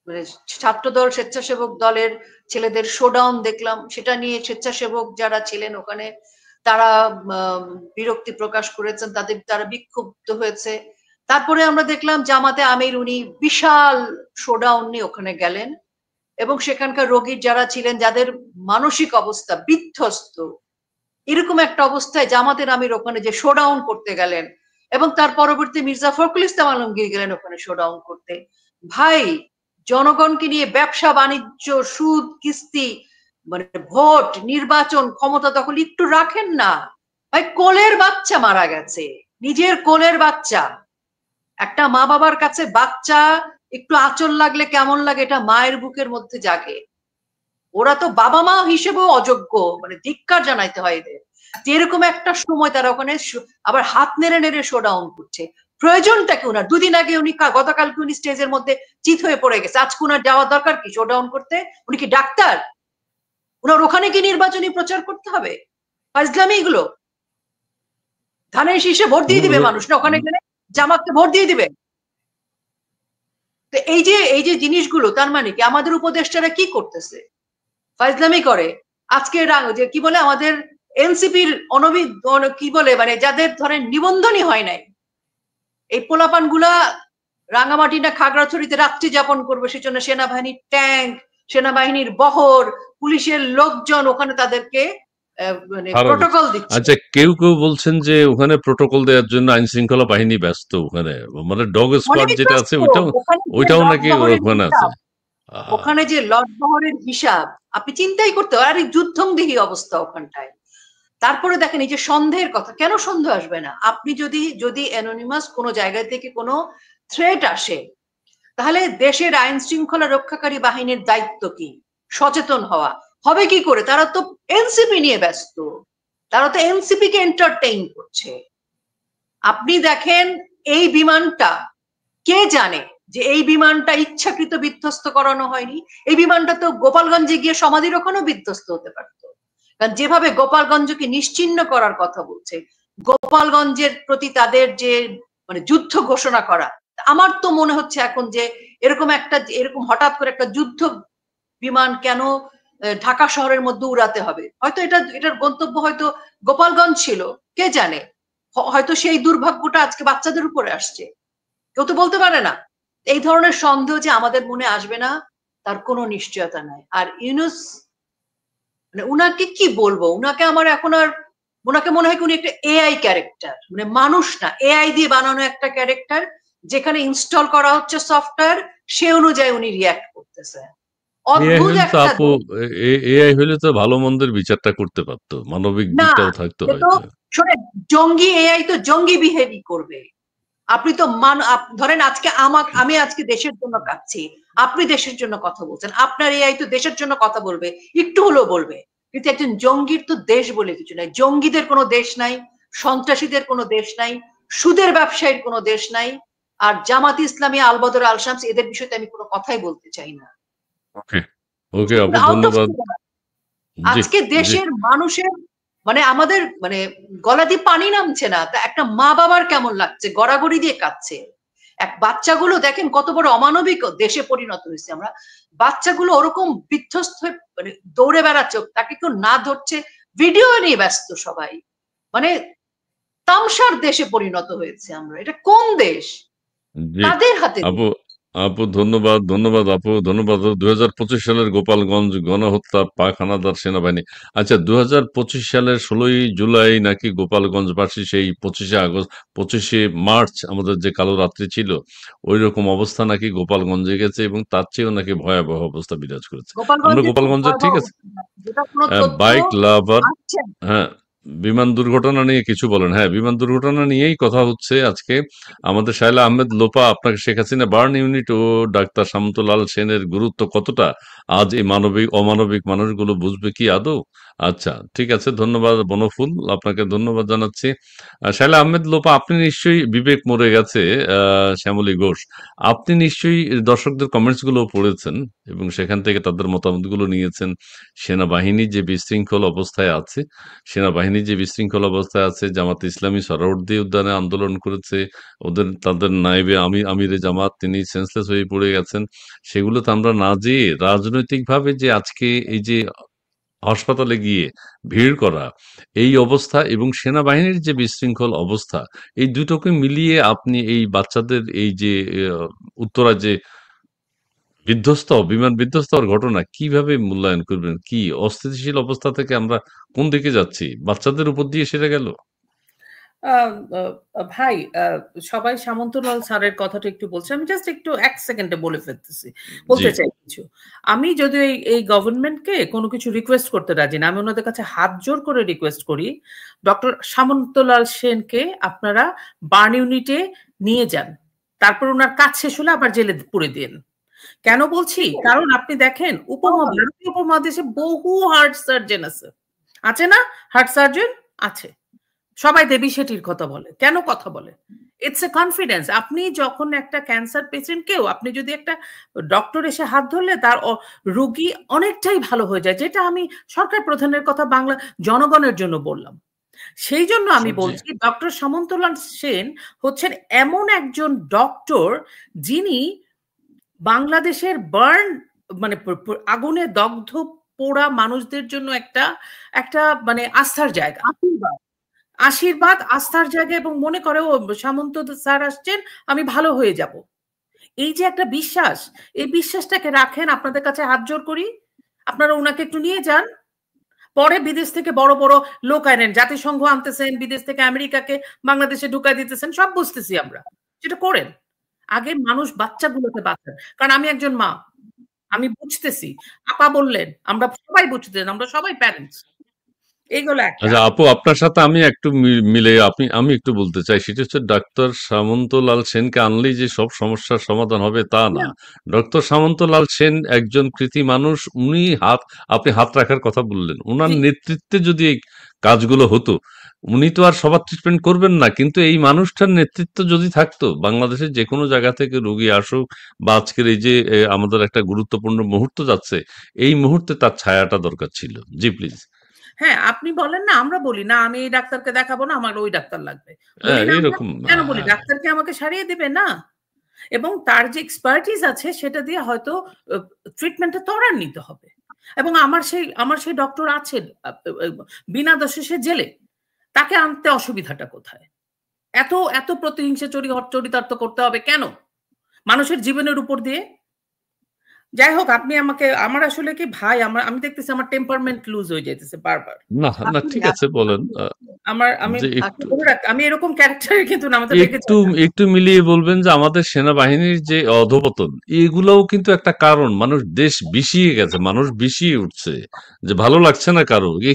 মানে ছাত্রদল স্বেচ্ছাসেবক দলের ছেলেদের শোডাউন দেখলাম, সেটা নিয়ে স্বেচ্ছাসেবক যারা ছিলেন ওখানে তারা বিরক্তি প্রকাশ করেছেন, তারা বিক্ষুব্ধ হয়েছে। তারপরে আমরা দেখলাম জামাতে আমির, উনি বিশাল শোডাউন নিয়ে ওখানে গেলেন, এবং সেখানকার রোগীর যারা ছিলেন, যাদের মানসিক অবস্থা বিধ্বস্ত, এরকম একটা অবস্থায় জামাতের আমির ওখানে যে শোডাউন করতে গেলেন, এবং তার পরবর্তী মির্জা ফখরুল ইসলাম আলমগীর গেলেন ওখানে শোডাউন করতে। ভাই, জনগণকে নিয়ে ব্যবসা বাণিজ্য, সুদ, কিস্তি, মানে ভোট, নির্বাচন, ক্ষমতা দখল একটু রাখেন না ভাই। কোলের বাচ্চা মারা গেছে, নিজের কোলের বাচ্চা। একটা মা বাবার কাছে বাচ্চা একটু আঁচল লাগলে কেমন লাগে, এটা মায়ের বুকের মধ্যে জাগে। ওরা তো বাবা মা হিসেবেও অযোগ্য, মানে ধিক্কার জানাইতে হয় এদের। এরকম একটা সময় তারা ওখানে আবার হাত নেড়ে নেড়ে শোডাউন করছে। প্রয়োজনটা কি ওনার? দুদিন আগে উনি, গতকালকে উনি স্টেজের মধ্যে চিত হয়ে পড়ে গেছে, আজকে ওনার যাওয়ার দরকার কি শোডাউন করতে? উনি কি ডাক্তার? ওনার ওখানে কি নির্বাচনী প্রচার করতে হবে? ফাজলামি এগুলো। ধানের শীষে ভোট দিয়ে দিবে মানুষ, না ওখানে গেলে জামাতকে ভোট দিয়ে দিবে? তো এই যে জিনিসগুলো, তার মানে কি আমাদের উপদেষ্টারা কি করতেছে? ফাজলামি করে। আজকে যে কি বলে আমাদের এনসিপির কি বলে, মানে যাদের ধরেন নিবন্ধনই হয় নাই, এই পোলাপান গুলা রাঙামাটি না খাগড়াছড়িতে রাত্রি যাপন করবে, সেজন্য সেনাবাহিনীর ট্যাঙ্ক, সেনাবাহিনীর বহর, পুলিশের লোকজন ওখানে তাদেরকে মানে সারা দিচ্ছে। প্রোটোকল দিচ্ছে। আচ্ছা, কেউ কেউ বলছেন যে ওখানে প্রোটোকল দেওয়ার জন্য আইন শৃঙ্খলা বাহিনী ব্যস্ত ওখানে, মানে ডগ স্কোয়াড অনেক যেটা আছে ব্যস্ত। ওখানে যে ওইটাও নাকি লটবহরের ওখানে আছে। হিসাব, ওখানে যে লটবহরের হিসাব আপনি চিন্তাই করতে পারেন। আরে যুদ্ধংদেহী অবস্থা ওখানটায়। তারপরে দেখেন এই যে সন্দেহের কথা, কেন সন্দেহ আসবে না? আপনি যদি অ্যানোনিমাস কোনো জায়গা থেকে কোনো থ্রেট আসে, তাহলে দেশের আইন শৃঙ্খলা রক্ষাকারী বাহিনীর দায়িত্ব কি? সচেতন হওয়া। হবে কি করে? তারা তো এনসিপি নিয়ে ব্যস্ত, তারা তো এনসিপি কে এন্টারটেইন করছে। আপনি দেখেন এই বিমানটা, কে জানে যে এই বিমানটা ইচ্ছাকৃত বিধ্বস্ত করানো হয়নি? এই বিমানটা তো গোপালগঞ্জে গিয়ে সমাধির ওখানেও বিধ্বস্ত হতে পারতো। কারণ যেভাবে গোপালগঞ্জকে নিশ্চিহ্ন করার কথা বলছে, গোপালগঞ্জের প্রতি তাদের যে মানে যুদ্ধ ঘোষণা করা, আমার তো মনে হচ্ছে এখন যে এরকম হঠাৎ করে একটা যুদ্ধ বিমান কেন ঢাকা শহরের মধ্যে উড়াতে হবে? হয়তো এটার গন্তব্য হয়তো গোপালগঞ্জ ছিল, কে জানে? হয়তো সেই দুর্ভাগ্যটা আজকে বাচ্চাদের উপরে আসছে, কেউ তো বলতে পারে না। এই ধরনের সন্দেহ যে আমাদের মনে আসবে না তার কোনো নিশ্চয়তা নাই। আর ইউনূস, মানে উনাকে কি বলবো, উনাকে আমার এখন আর, উনাকে মনে হয় উনি একটা এআই ক্যারেক্টার, মানে মানুষ না, এআই দিয়ে বানানো একটা ক্যারেক্টার, যেখানে ইনস্টল করা হচ্ছে সফটওয়্যার, সে অনুযায়ী উনি রিয়াক্ট করতেছে। এআই অদ্ভুত হলে তো একটা আপু, এআই হলে তো ভালো মন্দের বিচারটা করতে পারতো, মানবিক না, দিকটাও থাকতো এ তো হয়তো। শোনেন, জঙ্গি এআই তো জঙ্গি বিহেভই করবে। আপনি তো ধরেন আজকে আমি আজকে দেশের জন্য কাঁদছি, আপনি দেশের জন্য কথা বলছেন, আপনার এআই তো দেশের জন্য কথা বলবে, একটু হলেও বলবে। কিন্তু একজন জঙ্গির তো দেশ বলে কিছু নাই। জঙ্গিদের কোনো দেশ নাই, সন্ত্রাসীদের কোনো দেশ নাই, সুদের ব্যবসায়ীর কোনো দেশ নাই। আর জামাত ইসলামী, আলবদর, আল শামস, এদের বিষয়ে আমি কোনো কথাই বলতে চাই না। ওকে, ওকে আপু, আউট অফ, ধন্যবাদ। জি, আজকে জি। দেশের মানুষের মানে আমাদের মানে গলা দিয়ে পানি নামছে না। তা একটা মা বাবার কেমন লাগছে? গড়াগড়ি দিয়ে কাঁদছে। বাচ্চাগুলো দেখেন কত বড় অমানবিক দেশে পরিণত হয়েছে আমরা। বাচ্চাগুলো ওরকম বিধ্বস্ত হয়ে মানে দৌড়ে বেড়াচ্ছে, তাকে কেউ না ধরছে, ভিডিও নিয়ে ব্যস্ত সবাই। মানে তামসার দেশে পরিণত হয়েছে আমরা। এটা কোন দেশ? জি কাদের হাতে দেশ? আপু, আপু ধন্যবাদ, ধন্যবাদ আপু, ধন্যবাদ। 2025 সালের গোপালগঞ্জ গণহত্যা পাক হানাদার সেনাবাহিনী। আচ্ছা, 2025 সালের 16ই জুলাই নাকি গোপালগঞ্জবাসী সেই 25শে আগস্ট, 25শে মার্চ আমাদের যে কালো রাত্রি ছিল, ওই রকম অবস্থা নাকি গোপালগঞ্জে গেছে এবং তার চেয়েও নাকি ভয়াবহ অবস্থা বিরাজ করেছে। আমরা গোপালগঞ্জে খুব গোপালগঞ্জের, ঠিক ভয়াবহ আছে, অবস্থা, যেটা কোনো তথ্য বাইক লাভার, আসছে। হ্যাঁ, বিমান দুর্ঘটনা নিয়ে কিছু বলেন। হ্যাঁ, বিমান দুর্ঘটনা নিয়েই কথা হচ্ছে আজকে। আমাদের শায়লা আহমেদ লোপা, আপনাকে শেখ হাসিনা বার্ন ইউনিট ও ডাক্তার শামতুলাল সেনের গুরুত্ব কতটা আজ এই অমানবিক মানুষগুলো বুঝবে কি আদৌ? আচ্ছা, ঠিক আছে, ধন্যবাদ বনফুল, আপনাকে ধন্যবাদ জানাচ্ছি। শায়লা আহমেদ লোপা, আপনি নিশ্চয়ই, বিবেক মরে গেছে, শ্যামলী ঘোষ, আপনি নিশ্চয়ই দর্শকদের কমেন্টস গুলো পড়েছেন এবং সেখান থেকে তাদের মতামত গুলো নিয়েছেন। সেনাবাহিনী যে বিশৃঙ্খল অবস্থায় আছে, জামাত ইসলামী সোহরাওয়ার্দী উদ্যানে আন্দোলন করেছে, তাদের নায়েবে আমিরে জামাত তিনি সেন্সলেস হয়ে পড়ে গেছেন। সেগুলোতে আমরা না যেয়ে রাজনৈতিকভাবে যে আজকে এই যে হাসপাতালে গিয়ে ভিড় করা, এই অবস্থা এবং সেনাবাহিনীর যে বিশৃঙ্খল অবস্থা, এই দুটোকে মিলিয়ে আপনি এই বাচ্চাদের এই যে উত্তরা যে বিমান বিধ্বস্ত হওয়ার ঘটনা কিভাবে মূল্যায়ন করবেন? কি অস্থিতিশীল অবস্থা থেকে আমরা কোন দিকে যাচ্ছি? বাচ্চাদের উপর দিয়ে সেরে গেল। ভাই, সবাই সামন্তলাল স্যারের কথাটা একটু বলছে, আমি জাস্ট একটু 1 সেকেন্ডে জি, বলতে চাই কিছু। আমি যদি এই গভর্নমেন্টকে কোনো কিছু রিকোয়েস্ট করতে রাজি না, আমি ওনাদের কাছে হাত জোর করে রিকোয়েস্ট করি, ডক্টর সামন্তলাল সেনকে আপনারা বার্ন ইউনিটে নিয়ে যান, তারপর ওনার কাজ শেষ হলে আবার জেলে পুরে দিন। কেন বলছি? কারণ আপনি দেখেন ভারতীয় উপমহাদেশে বহু হার্ট সার্জন আছে না? হার্ট সার্জন আছে। সবাই দেবী শেঠির কথা বলে। কেন কথা বলে? It's a confidence. আপনি যখন একটা ক্যান্সার পেশেন্টকেও আপনি যদি একটা ডক্টর এসে হাত ধরলে তার রোগী অনেকটাই ভালো হয়ে যায়, যেটা আমি সরকার প্রধানের কথা বাংলা জনগণের জন্য বললাম। সেই জন্য আমি জি, বলছি ডক্টর সামন্তলাল সেন হচ্ছেন এমন একজন ডক্টর যিনি বাংলাদেশের বার্ন মানে আগুনে দগ্ধ পোড়া মানুষদের জন্য একটা একটা মানে আস্থার জায়গা, আশীর্বাদ, আস্থার জায়গা, এবং মনে করে ও সামন্ত স্যার আসছেন, আমি ভালো হয়ে যাব। এই যে একটা বিশ্বাস, এই বিশ্বাসটাকে রাখেন, আপনাদের কাছে হাত জোর করি, আপনারা ওনাকে একটু নিয়ে যান। পরে বিদেশ থেকে বড় বড় লোক আনেন, জাতিসংঘ আনতেছেন, বিদেশ থেকে আমেরিকাকে বাংলাদেশে ঢুকাই দিতেছেন, সব বুঝতেছি আমরা, যেটা করেন। আগে মানুষ বাচ্চাগুলোকে বাঁচান, কারণ আমি একজন মা, আমি বুঝতেছি। আপা বললেন, আমরা সবাই বুঝতেছেন, আমরা সবাই প্যারেন্টস। এইগুলো একটা। আচ্ছা আপু, আপনার সাথে আমি একটু মিলে আমি একটু বলতে চাই, সেটা হচ্ছে ডাক্তার সামন্তলাল সেনকে আনলেই যে সব সমস্যার সমাধান হবে তা না। ডক্টর সামন্তলাল সেন একজন কৃতি মানুষ, আপনি হাত রাখার কথা বললেন, উনার জি। নেতৃত্বে যদি এই কাজগুলো হতো, উনি তো আর সবার ট্রিটমেন্ট করবেন না, কিন্তু এই মানুষটার নেতৃত্ব যদি থাকতো, বাংলাদেশের যে কোনো জায়গা থেকে রোগী আসুক, বা আজকের এই যে আমাদের একটা গুরুত্বপূর্ণ মুহূর্ত যাচ্ছে, এই মুহূর্তে তার ছায়াটা দরকার ছিল। জি প্লিজ। হ্যাঁ, আপনি বলেন না, আমরা বলি না আমি এই ডাক্তারকে দেখাবো না, আমার ওই ডাক্তার লাগবে, বলি হ্যাঁ, না আমরা? এইরকম। কেন বলি? ডাক্তারকে আমাকে সারিয়ে দিবে না, এবং তার যে এক্সপার্টিস আছে সেটা দিয়ে হয়তো ট্রিটমেন্টটা ত্বরান্বিত হবে। এবং আমার সেই ডক্টর আছে, বিনা দোষে সে জেলে, তাকে আনতে অসুবিধাটা কোথায়? এত এত প্রতিহিংসা চরিতার্থ করতে হবে কেন মানুষের জীবনের উপর দিয়ে? যাই হোক, আপনি আমাকে, আমার আসলে কি ভাই, আমি দেখতেছি আমার টেম্পারমেন্ট লুজ হয়ে যাইতেছে বারবার। না, না, আপনি ঠিক আছে, বলেন। আমি যে একটু আমি এরকম ক্যারেক্টারে কিন্তু নামাতে দেখেছি। একটু মিলিয়ে বলবেন যে আমাদের সেনাবাহিনীর যে অধপতন, এগুলোও কিন্তু একটা কারণ। মানুষ দেশ বিষিয়ে গেছে, মানুষ বিষিয়ে উঠছে, যে ভালো লাগছে না কারো, এ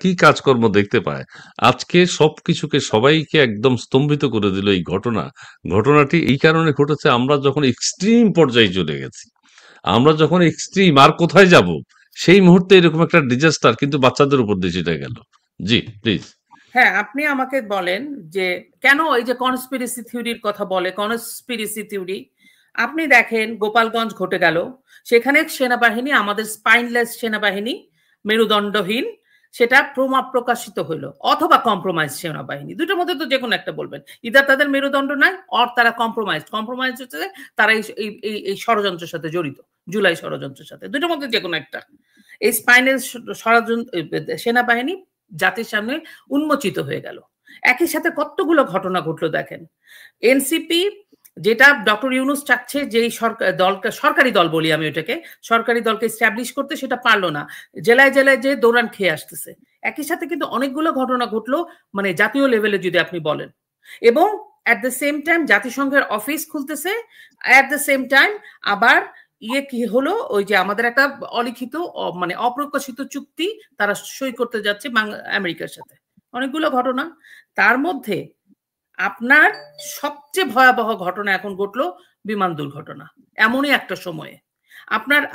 কি কাজকর্ম দেখতে পায়। আজকে সবকিছুকে সবাইকে একদম স্তম্ভিত করে দিল এই ঘটনাটি এই কারণে ঘটেছে, আমরা যখন এক্সট্রিম পর্যায়ে চলে গেছি, আমরা যখন এক্সট্রিম আর কোথায় যাব, সেই মুহূর্তে এরকম একটা ডিজাস্টার কিন্তু বাচ্চাদের উপর দিয়ে সেটা গেল। জি প্লিজ। হ্যাঁ, আপনি আমাকে বলেন যে কেন এই যে কনস্পিরেসি থিওরির কথা বলে, কনস্পিরেসি থিওরি। আপনি দেখেন গোপালগঞ্জ ঘটে গেল, সেখানে সেনাবাহিনী, আমাদের স্পাইনলেস সেনাবাহিনী, মেরুদণ্ডহীন, সেটা প্রকাশিত হলো, অথবা কম্প্রোমাইজ সেনাবাহিনী, দুটোর মধ্যে তো যে কোনো একটা বলবেন। ইদার তাদের মেরুদণ্ড নাই, অর তারা কম্প্রোমাইজ হচ্ছে তারা এই ষড়যন্ত্রের সাথে জড়িত, জুলাই ষড়যন্ত্রের সাথে, দুটোর মধ্যে যে কোনো একটা। এই স্পাইনেল সেনাবাহিনী জাতির সামনে উন্মোচিত হয়ে গেল। একই সাথে কতগুলো ঘটনা ঘটলো দেখেন। এনসিপি, যেটা ডক্টর ইউনূস চাচ্ছে যে সরকারি দল বলি আমি ওটাকে, সরকারি দলকে এস্টাবলিশ করতে, সেটা পারলো না, জেলায় জেলায় যে দৌড়ান খেয়ে আসতেছে। একই সাথে কিন্তু অনেকগুলো ঘটনা ঘটলো, মানে জাতীয় লেভেলে যদি আপনি বলেন, এবং অ্যাট দ্য সেম টাইম জাতিসংঘের অফিস খুলতেছে, অ্যাট দ্য সেম টাইম আবার কি হলো, ওই যে আমাদের একটা অলিখিত, মানে অপ্রকাশিত চুক্তি তারা সই করতে যাচ্ছে আমেরিকার সাথে, অনেকগুলো ঘটনা। তার মধ্যে আপনার সবচেয়ে ভয়াবহ ঘটনা এখন ঘটলো বিমান দুর্ঘটনা, এমনই একটা সময়ে।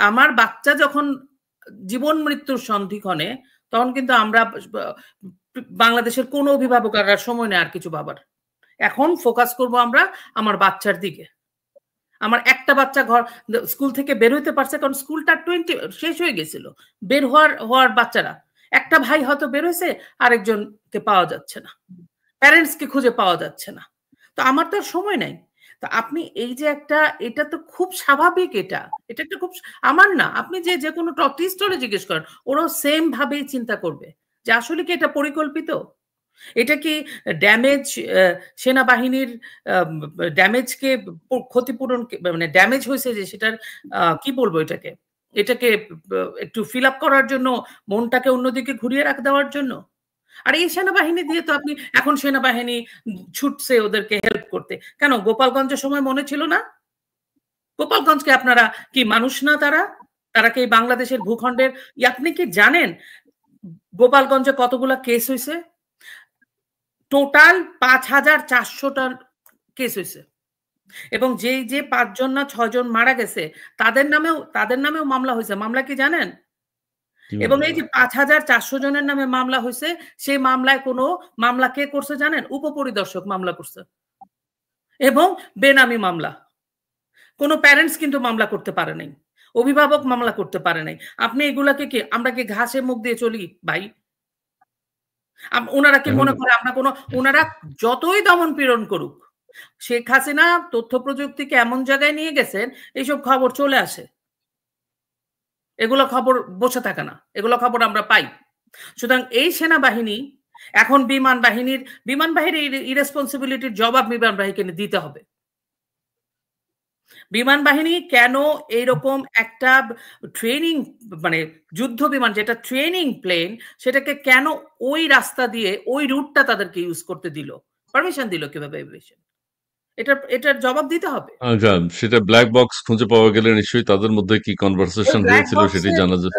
আমার বাচ্চা যখন জীবন মৃত্যুর সন্ধিক্ষণে, তখন কিন্তু আমরা বাংলাদেশের কোন অভিভাবক আর সময় নেই আর কিছু ভাবার। এখন ফোকাস করব আমরা আমার বাচ্চার দিকে। আমার একটা বাচ্চা স্কুল থেকে বের হইতে পারছে, কারণ স্কুলটা 20 শেষ হয়ে গেছিল, বের হওয়ার বাচ্চারা, একটা ভাই হয়তো বের হয়েছে, আরেকজনকে পাওয়া যাচ্ছে না, প্যারেন্টসকে খুঁজে পাওয়া যাচ্ছে না। তো আমার তো আর সময় নাই। তো আপনি এই যে একটা, এটা তো খুব স্বাভাবিক, এটা একটা খুব, আমার না, আপনি যে কোনো টি স্টলে জিজ্ঞেস করেন, ওরাও সেম ভাবেই চিন্তা করবে যে আসলে কি এটা পরিকল্পিত, এটা কি ড্যামেজ, সেনাবাহিনীর ড্যামেজকে ক্ষতিপূরণ, মানে ড্যামেজ হয়েছে যে সেটার কি বলবো, এটাকে একটু ফিল আপ করার জন্য, মনটাকে অন্যদিকে ঘুরিয়ে দেওয়ার জন্য। আর এই সেনাবাহিনী দিয়ে তো আপনি, এখন সেনাবাহিনী ছুটছে ওদেরকে হেল্প করতে, কেন গোপালগঞ্জের সময় মনে ছিল না? গোপালগঞ্জকে আপনারা কি মানুষ না? তারা কি বাংলাদেশের ভূখণ্ডের? আপনি কি জানেন গোপালগঞ্জে কতগুলা কেস হয়েছে? টোটাল ৫,৪০০টা কেস হয়েছে, এবং যে ৫ জন না ৬ জন মারা গেছে, তাদের নামেও মামলা হয়েছে। মামলা কি জানেন? এবং এই যে ৫,৪০০ জনের নামে মামলা হয়েছে, সেই মামলায় কোনো মামলা কে করছে জানেন? উপপরিদর্শক মামলা করছে, এবং বেনামি মামলা। কোনো প্যারেন্টস কিন্তু মামলা করতে পারে নাই, অভিভাবক মামলা করতে পারে নাই। আপনি এগুলাকে কি, আমরা কি ঘাসে মুখ দিয়ে চলি ভাই? ওনারা কি মনে করে আমরা ওনারা যতই দমন পীড়ন করুক, শেখ হাসিনা তথ্য প্রযুক্তিকে এমন জায়গায় নিয়ে গেছেন, এইসব খবর চলে আসে, এগুলো খবর বসে থাকে না, এগুলো খবর আমরা পাই। সুতরাং এই সেনাবাহিনী এখন বিমান বাহিনীর ইরেসপন্সিবিলিটির জবাব বিমান বাহিনীকে দিতে হবে। বিমান বাহিনী কেন এইরকম একটা ট্রেনিং, মানে যুদ্ধ বিমান যেটা ট্রেনিং প্লেন, সেটাকে কেন ওই রাস্তা দিয়ে ওই রুটটা তাদেরকে ইউজ করতে দিল, পারমিশন দিল কিভাবে এভিয়েশন? এটার জবাব দিতে হবে। আচ্ছা, সেটা ব্ল্যাক বক্স খুঁজে পাওয়া গেলে নিশ্চয়ই তাদের মধ্যে কি কনভারসেশন ব্ল্যাক হয়েছিল সেটি বক্সের জানা যায়।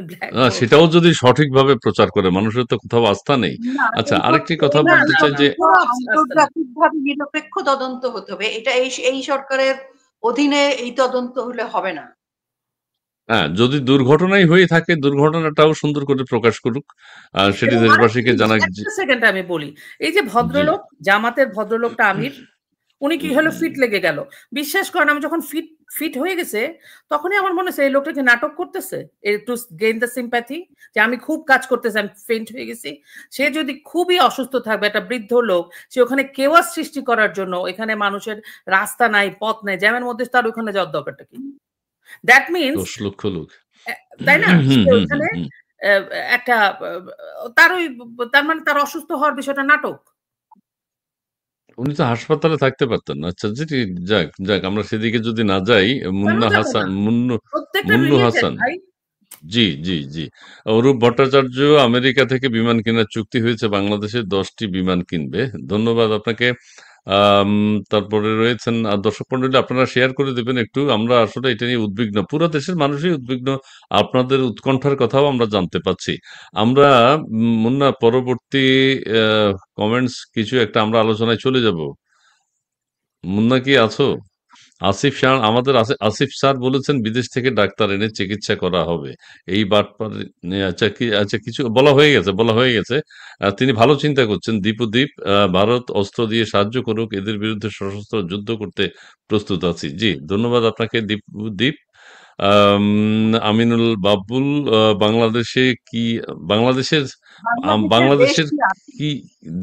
ব্ল্যাক সেটাও যদি সঠিকভাবে প্রচার করে, মানুষের তো কোথাও আস্থা নেই। না, আচ্ছা, আরেকটি কথা না, বলতে না, চাই না, যে কোনো আস্থা নেই। আন্তর্জাতিকভাবে নিরপেক্ষ তদন্ত হতে হবে। এটা এই সরকারের অধীনে এই তদন্ত হলে হবে না। হ্যাঁ, যদি দুর্ঘটনাই হয়ে থাকে, দুর্ঘটনাটাও সুন্দর করে প্রকাশ করুক। সেটি এবং আরেকটা দেশবাসীকে জিনিস, জানাক যে একটা সেকেন্ড আমি বলি, এই যে জি। ভদ্রলোক, জামাতের ভদ্রলোকটা আমির, উনি কি হলো ফিট লেগে গেল। বিশ্বাস করেন, আমি যখন ফিট হয়ে গেছে তখনই আমার মনে হচ্ছে এই লোকটাকে নাটক করতেছে টু গেইন দ্য সিম্প্যাথি, যে আমি খুব কাজ করতেছি, আমি ফেন্ট হয়ে গেছি। সে যদি খুবই অসুস্থ থাকবে, একটা বৃদ্ধ লোক, সে ওখানে কেওয়াস সৃষ্টি করার জন্য, এখানে মানুষের রাস্তা নাই, পথ নাই, জ্যামের মধ্যে তার ওখানে যাওয়ার দরকারটা কি? দ্যাট মিনস, ১০ লক্ষ লোক। তাই না, হুম, সে হুম, হুম, ওখানে হুম। একটা তার ওই, তার মানে তার অসুস্থ হওয়ার বিষয়টা নাটক। উনি তো হাসপাতালে থাকতে পারতেন। আচ্ছা, যেটি যাক, যাক আমরা সেদিকে যদি না যাই, কেন মুন্না যাবো হাসান না? মুন্নু প্রত্যেকটা মুন্নু রিলেটেড হাসান ভাই। জি, জি, জি। অরূপ ভট্টাচার্য আমেরিকা থেকে বিমান কেনার চুক্তি হয়েছে, বাংলাদেশের ১০ টি বিমান কিনবে। ধন্যবাদ আপনাকে। আম তারপরে রয়েছেন দর্শক মণ্ডলী, আপনারা শেয়ার করে দেবেন একটু। আমরা আসলে এটা নিয়ে উদ্বিগ্ন। পুরা দেশের মানুষই উদ্বিগ্ন। আপনাদের উৎকণ্ঠার কথাও আমরা জানতে পাচ্ছি। আমরা মুন্না পরবর্তী অ্যা কমেন্টস কিছু একটা আমরা আলোচনায় চলে যাব। মুন্না কি আছো? আসিফ শাহ আমাদের আসিফ স্যার বলেছেন বিদেশ থেকে ডাক্তার এনে চিকিৎসা করা হবে। এই বাটপার আচ্ছা আচ্ছা কিছু বলা হয়ে গেছে, বলা হয়ে গেছে। তিনি ভালো চিন্তা করছেন। দীপুদীপ ভারত অস্ত্র দিয়ে সাহায্য করুক, এদের বিরুদ্ধে সশস্ত্র যুদ্ধ করতে প্রস্তুত আছি। জি, ধন্যবাদ আপনাকে দীপ। আম আমিনুল বাবুল বাংলাদেশে কি বাংলাদেশের বাংলাদেশের দেশ বাংলাদেশের কি আছে? কি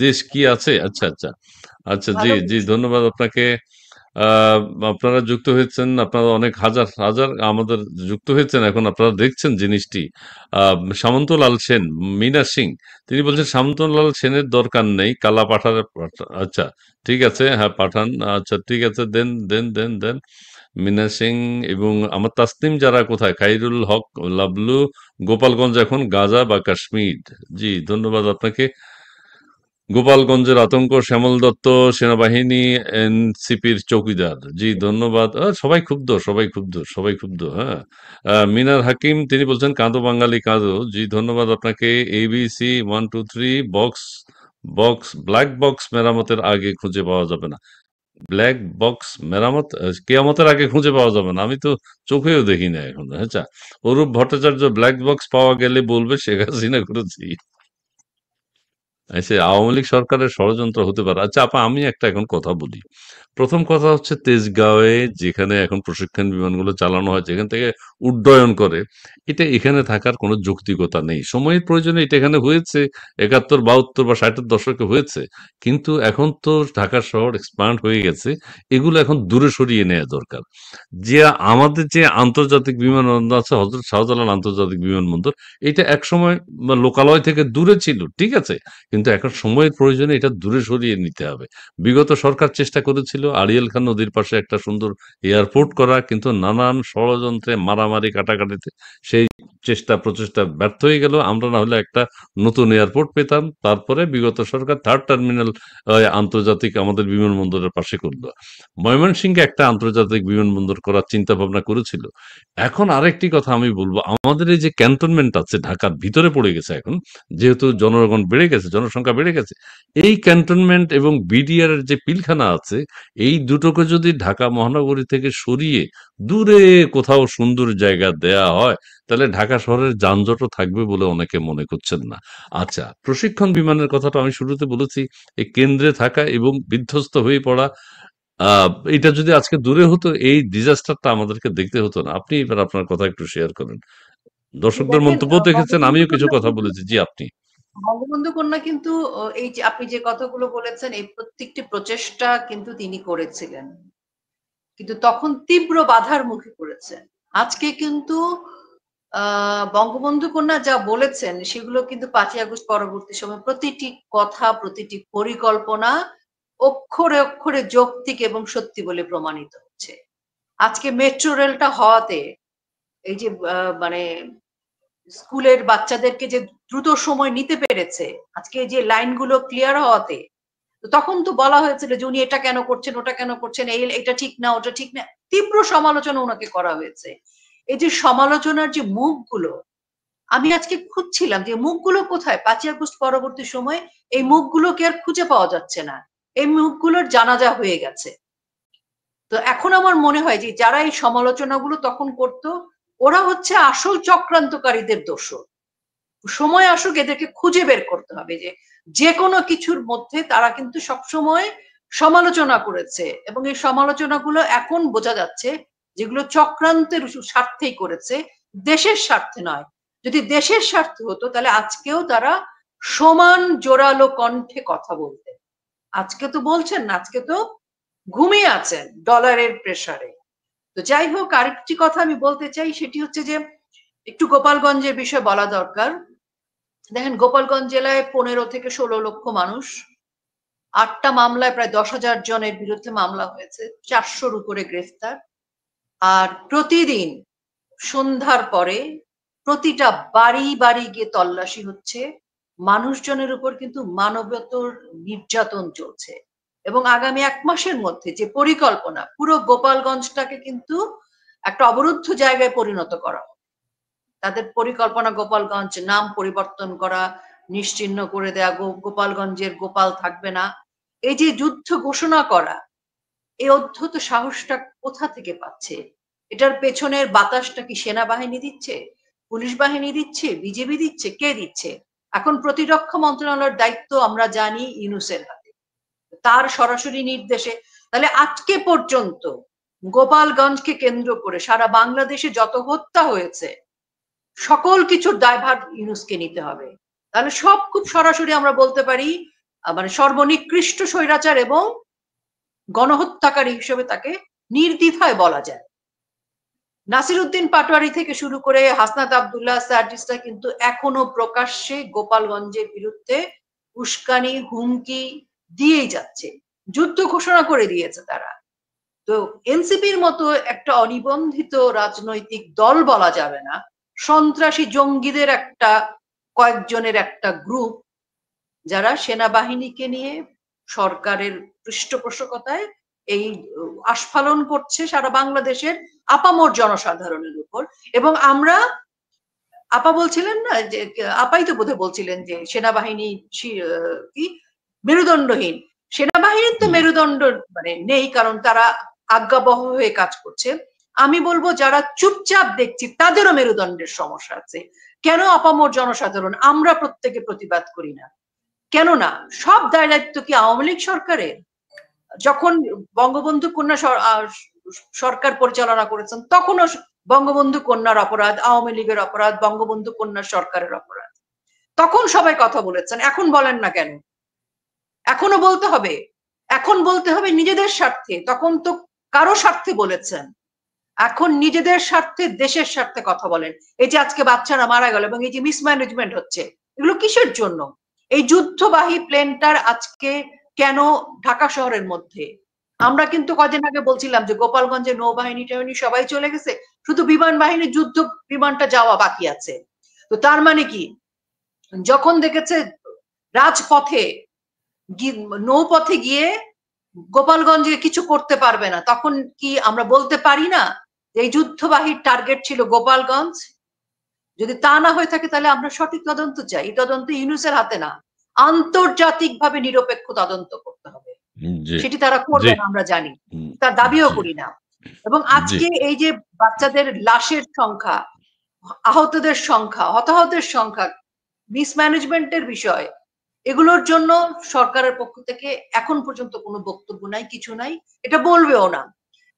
দেশ কি আছে? আচ্ছা, আচ্ছা। আচ্ছা, জি, ভালো জি, বলেছেন। ধন্যবাদ আপনাকে। আ আপনারা যুক্ত হয়েছেন, আপনারা অনেক হাজার আমাদের যুক্ত হয়েছেন। এখন আপনারা দেখছেন জিনিসটি। আ সামন্তলাল সেন, মীনা সিং, তিনি বলছেন সামন্তলাল সেনের দরকার নেই। কালা আচ্ছা, ঠিক আছে। হ্যাঁ, পাঠান। আচ্ছা, ঠিক আছে। দেন। মীনা সিং এবং আমার তাসনিম যারা কোথায়? খাইরুল হক, লাবলু, গোপালগঞ্জ এখন গাজা বা কাশ্মীর। জি, ধন্যবাদ আপনাকে। গোপালগঞ্জের আতঙ্ক, শ্যামল দত্ত, সেনাবাহিনী, এনসিপির চৌকিদার। জি, ধন্যবাদ। সবাই ক্ষুব্ধ। হ্যাঁ। মিনার হাকিম তিনি বলছেন কাঁদো বাঙালি কাঁদো। জি, ধন্যবাদ আপনাকে। এবিসি 1 2 3 ব্ল্যাক বক্স মেরামতের আগে খুঁজে পাওয়া যাবে না। ব্ল্যাক বক্স মেরামত কেয়ামতের আগে খুঁজে পাওয়া যাবে না। আমি তো চোখেও দেখি না এখন। আচ্ছা, অরূপ ভট্টাচার্য ব্ল্যাক বক্স পাওয়া গেলে বলবে শেখ হাসিনা করেছি। আচ্ছা, আওয়ামী লীগ সরকারের ষড়যন্ত্র হতে পারে। আচ্ছা আপা, আমি একটা এখন কথা বলি। প্রথম কথা হচ্ছে তেজগাঁওয়ে যেখানে এখন প্রশিক্ষণ বিমানগুলো চালানো হয়, যেখান থেকে উড্ডয়ন করে, এটা এখানে থাকার কোনো যৌক্তিকতা নেই। সময়ের প্রয়োজনে এটা এখানে হয়েছে, ৭১, ৭২ বা ৬০-এর দশকে হয়েছে। কিন্তু এখন তো ঢাকা শহর এক্সপান্ড হয়ে গেছে। এগুলো এখন দূরে সরিয়ে নেয়া দরকার। যে আমাদের যে আন্তর্জাতিক বিমানবন্দর আছে, হযরত শাহজালাল আন্তর্জাতিক বিমানবন্দর, এটা একসময় লোকালয় থেকে দূরে ছিল। ঠিক আছে? কিন্তু এখন সময়ের প্রয়োজনে এটা দূরে সরিয়ে নিতে হবে। বিগত সরকার চেষ্টা করেছিল আড়িয়াল খান নদীর পাশে একটা সুন্দর এয়ারপোর্ট করা, কিন্তু নানান ষড়যন্ত্রে, মারামারি, কাটাকাটিতে সেই প্রচেষ্টা ব্যর্থ হয়ে গেল। আমরা না হলে একটা নতুন এয়ারপোর্ট পেতাম। তারপরে বিগত সরকার 3rd টার্মিনাল আন্তর্জাতিক আমাদের বিমানবন্দরের পাশে করলো। ময়মনসিংহে একটা আন্তর্জাতিক বিমানবন্দর করার চিন্তা ভাবনা করেছিল। এখন আরেকটি কথা আমি বলব, আমাদের এই যে ক্যান্টনমেন্ট আছে ঢাকার ভিতরে পড়ে গেছে এখন, যেহেতু জনগণ বেড়ে গেছে, জনসংখ্যা বেড়ে গেছে। এই ক্যান্টনমেন্ট এবং বিডিআর এর যে পিলখানা আছে, এই দুটোকে যদি ঢাকা মহানগরী থেকে সরিয়ে দূরে কোথাও সুন্দর জায়গা দেয়া হয়, তাহলে ঢাকা শহরের যানজটও থাকবে বলে অনেকে মনে করছেন না। আচ্ছা, প্রশিক্ষণ বিমানের কথাটা আমি শুরুতে বলেছি, এই কেন্দ্রে থাকা এবং বিধ্বস্ত হয়ে পড়া, এটা যদি আজকে দূরে হতো, এই ডিজাস্টারটা আমাদেরকে দেখতে হতো না। আপনি এবার আপনার কথা একটু শেয়ার করেন। দর্শকদের দেখেন, মন্তব্য দেখেছেন, বঙ্গবন্ধু আমিও কিছু কন্যা কথা কিন্তু বলেছি। জি, আপনি। বঙ্গবন্ধু কন্যা কিন্তু এই যে আপনি যে কথাগুলো বলেছেন, এই প্রত্যেকটি প্রচেষ্টা কিন্তু তিনি করেছিলেন। কিন্তু তখন তীব্র বাধার মুখে করেছেন। আজকে কিন্তু বঙ্গবন্ধু কন্যা যা বলেছেন সেগুলো কিন্তু ৫ই আগস্ট পরবর্তী সময়ে প্রতিটি কথা, প্রতিটি পরিকল্পনা অক্ষরে অক্ষরে যৌক্তিক এবং সত্যি বলে প্রমাণিত হচ্ছে। আজকে মেট্রো রেলটা হওয়াতে এই যে মানে স্কুলের বাচ্চাদেরকে যে দ্রুত সময় নিতে পেরেছে, আজকে যে লাইনগুলো ক্লিয়ার হওয়াতে, তো তখন তো বলা হয়েছিল যে উনি এটা কেন করছেন, ওটা কেন করছেন, এটা ঠিক না, ওটা ঠিক না। তীব্র সমালোচনা উনাকে করা হয়েছে। এই যে সমালোচনার যে মুখগুলো, আমি আজকে খুঁজছিলাম যে মুখগুলো কোথায়? ৫ই আগস্ট পরবর্তী সময়ে এই মুখগুলোকে আর খুঁজে পাওয়া যাচ্ছে না। এই মুখগুলোর জানাজা হয়ে গেছে। তো এখন আমার মনে হয় যে যারা এই সমালোচনাগুলো তখন করত, ওরা হচ্ছে আসল চক্রান্তকারীদের দোসর। সময় আসুক, এদেরকে খুঁজে বের করতে হবে যে যেকোনো কিছুর মধ্যে তারা কিন্তু সবসময় সমালোচনা করেছে এবং এই সমালোচনাগুলো এখন বোঝা যাচ্ছে যেগুলো চক্রান্তের স্বার্থেই করেছে, দেশের স্বার্থে নয়। যদি দেশের স্বার্থে হতো তাহলে আজকেও তারা সমান জোরালো কণ্ঠে কথা বলতেন। আজকে তো বলছেন না, আজকে তো ঘুমিয়ে আছেন ডলারের প্রেসারে। তো যাই হোক, আরেকটি কথা আমি বলতে চাই, সেটি হচ্ছে যে একটু গোপালগঞ্জের বিষয়ে বলা দরকার। দেখেন, গোপালগঞ্জ জেলায় 15 থেকে 16 লক্ষ মানুষ, 8টা মামলায় প্রায় 10,000 জনের বিরুদ্ধে মামলা হয়েছে, 400-র উপরে গ্রেফতার। আর প্রতিদিন সন্ধ্যার পরে প্রতিটা বাড়ি বাড়ি গিয়ে তল্লাশি হচ্ছে। মানুষজনের উপর কিন্তু মানবতর নির্যাতন চলছে এবং আগামী 1 মাসের মধ্যে যে পরিকল্পনা, পুরো গোপালগঞ্জটাকে কিন্তু একটা অবরুদ্ধ জায়গায় পরিণত করা হবে। তাদের পরিকল্পনা গোপালগঞ্জ নাম পরিবর্তন করা, নিশ্চিহ্ন করে দেয়া, গোপালগঞ্জের গোপাল থাকবে না। এই যে যুদ্ধ ঘোষণা করা, এই অদ্ভুত সাহসটা কোথা থেকে পাচ্ছে? এটার পেছনের বাতাসটা কি সেনাবাহিনী দিচ্ছে, পুলিশ বাহিনী দিচ্ছে, বিজেপি দিচ্ছে, কে দিচ্ছে? এখন প্রতিরক্ষা মন্ত্রণালয়ের দায়িত্ব আমরা জানি ইউনূসের হাতে, তার সরাসরি নির্দেশে। তাহলে আজকে পর্যন্ত গোপালগঞ্জকে কেন্দ্র করে সারা বাংলাদেশে যত হত্যা হয়েছে, সকল কিছুর দায়ভার ইউনূসকে নিতে হবে। তাহলে সব খুব সরাসরি আমরা বলতে পারি মানে সর্বনিকৃষ্ট স্বৈরাচার এবং গণহত্যাকারী হিসেবে তাকে নির্দ্বিধায় বলা যায়। নাসিরউদ্দিন পাটোয়ারি থেকে শুরু করে হাসনাত আব্দুল্লাহ, সার্জিসরা কিন্তু এখনো প্রকাশ্যে গোপালগঞ্জের বিরুদ্ধে উস্কানি, হুমকি দিয়েই যাচ্ছে। যুদ্ধ ঘোষণা করে দিয়েছে তারা। তো এনসিপির মতো একটা অনিবন্ধিত রাজনৈতিক দল বলা যাবে না, সন্ত্রাসী জঙ্গিদের একটা কয়েকজনের একটা গ্রুপ, যারা সেনাবাহিনীকে নিয়ে সরকারের পৃষ্ঠপোষকতায় এই আস্ফালন করছে সারা বাংলাদেশের আপামর জনসাধারণের উপর। এবং আমরা, আপা বলছিলেন না যে, আপাই তো বোধহয় বলছিলেন যে সেনাবাহিনী কি মেরুদণ্ডহীন। সেনাবাহিনীর তো মেরুদণ্ড মানে নেই, কারণ তারা আজ্ঞাবহ হয়ে কাজ করছে। আমি বলবো যারা চুপচাপ দেখছি তাদেরও মেরুদণ্ডের সমস্যা আছে। কেন আপামর জনসাধারণ আমরা প্রত্যেকে প্রতিবাদ করি না? কেন না? সব দায় দায়িত্ব কি আওয়ামী লীগ সরকারের? যখন বঙ্গবন্ধু কন্যা সরকার পরিচালনা করেছেন তখনও বঙ্গবন্ধু কন্যার অপরাধ, আওয়ামী লীগের অপরাধ, বঙ্গবন্ধু কন্যা সরকারের অপরাধ। তখন সবাই কথা বলেছেন, এখন বলেন না কেন? এখনো বলতে হবে। এখন বলতে হবে নিজেদের স্বার্থে, তখন তো কারো স্বার্থে বলেছেন। এখন নিজেদের স্বার্থে, দেশের স্বার্থে কথা বলেন। এই যে আজকে বাচ্চারা মারা গেল এবং এই যে মিসম্যানেজমেন্ট হচ্ছে, এগুলো কিসের জন্য? এই যুদ্ধবাহী প্লেনটার আজকে কেন ঢাকা শহরের মধ্যে? আমরা কিন্তু কদিন আগে বলছিলাম যে গোপালগঞ্জে নৌবাহিনী টাহিনী সবাই চলে গেছে, শুধু বিমান বাহিনীর যুদ্ধ বিমানটা যাওয়া বাকি আছে। তো তার মানে কি, যখন দেখেছে রাজপথে নৌপথে গিয়ে গোপালগঞ্জে কিছু করতে পারবে না, তখন কি আমরা বলতে পারি না এই যুদ্ধবাহীর টার্গেট ছিল গোপালগঞ্জ? যদি তা না হয়ে থাকে তাহলে আমরা সঠিক তদন্ত চাই। এই তদন্ত ইউনূসের হাতে না, আন্তর্জাতিকভাবে নিরপেক্ষ তদন্ত করতে হবে। জি, সেটি তারা জি, করবে না আমরা জানি, তার দাবিও জি, করি না। এবং জি, আজকে এই যে বাচ্চাদের লাশের সংখ্যা, আহতদের সংখ্যা, হতাহতের সংখ্যা, মিসম্যানেজমেন্টের বিষয়, এগুলোর জন্য সরকারের পক্ষ থেকে এখন পর্যন্ত কোনো বক্তব্য নাই, কিছু নাই, এটা বলবেও না।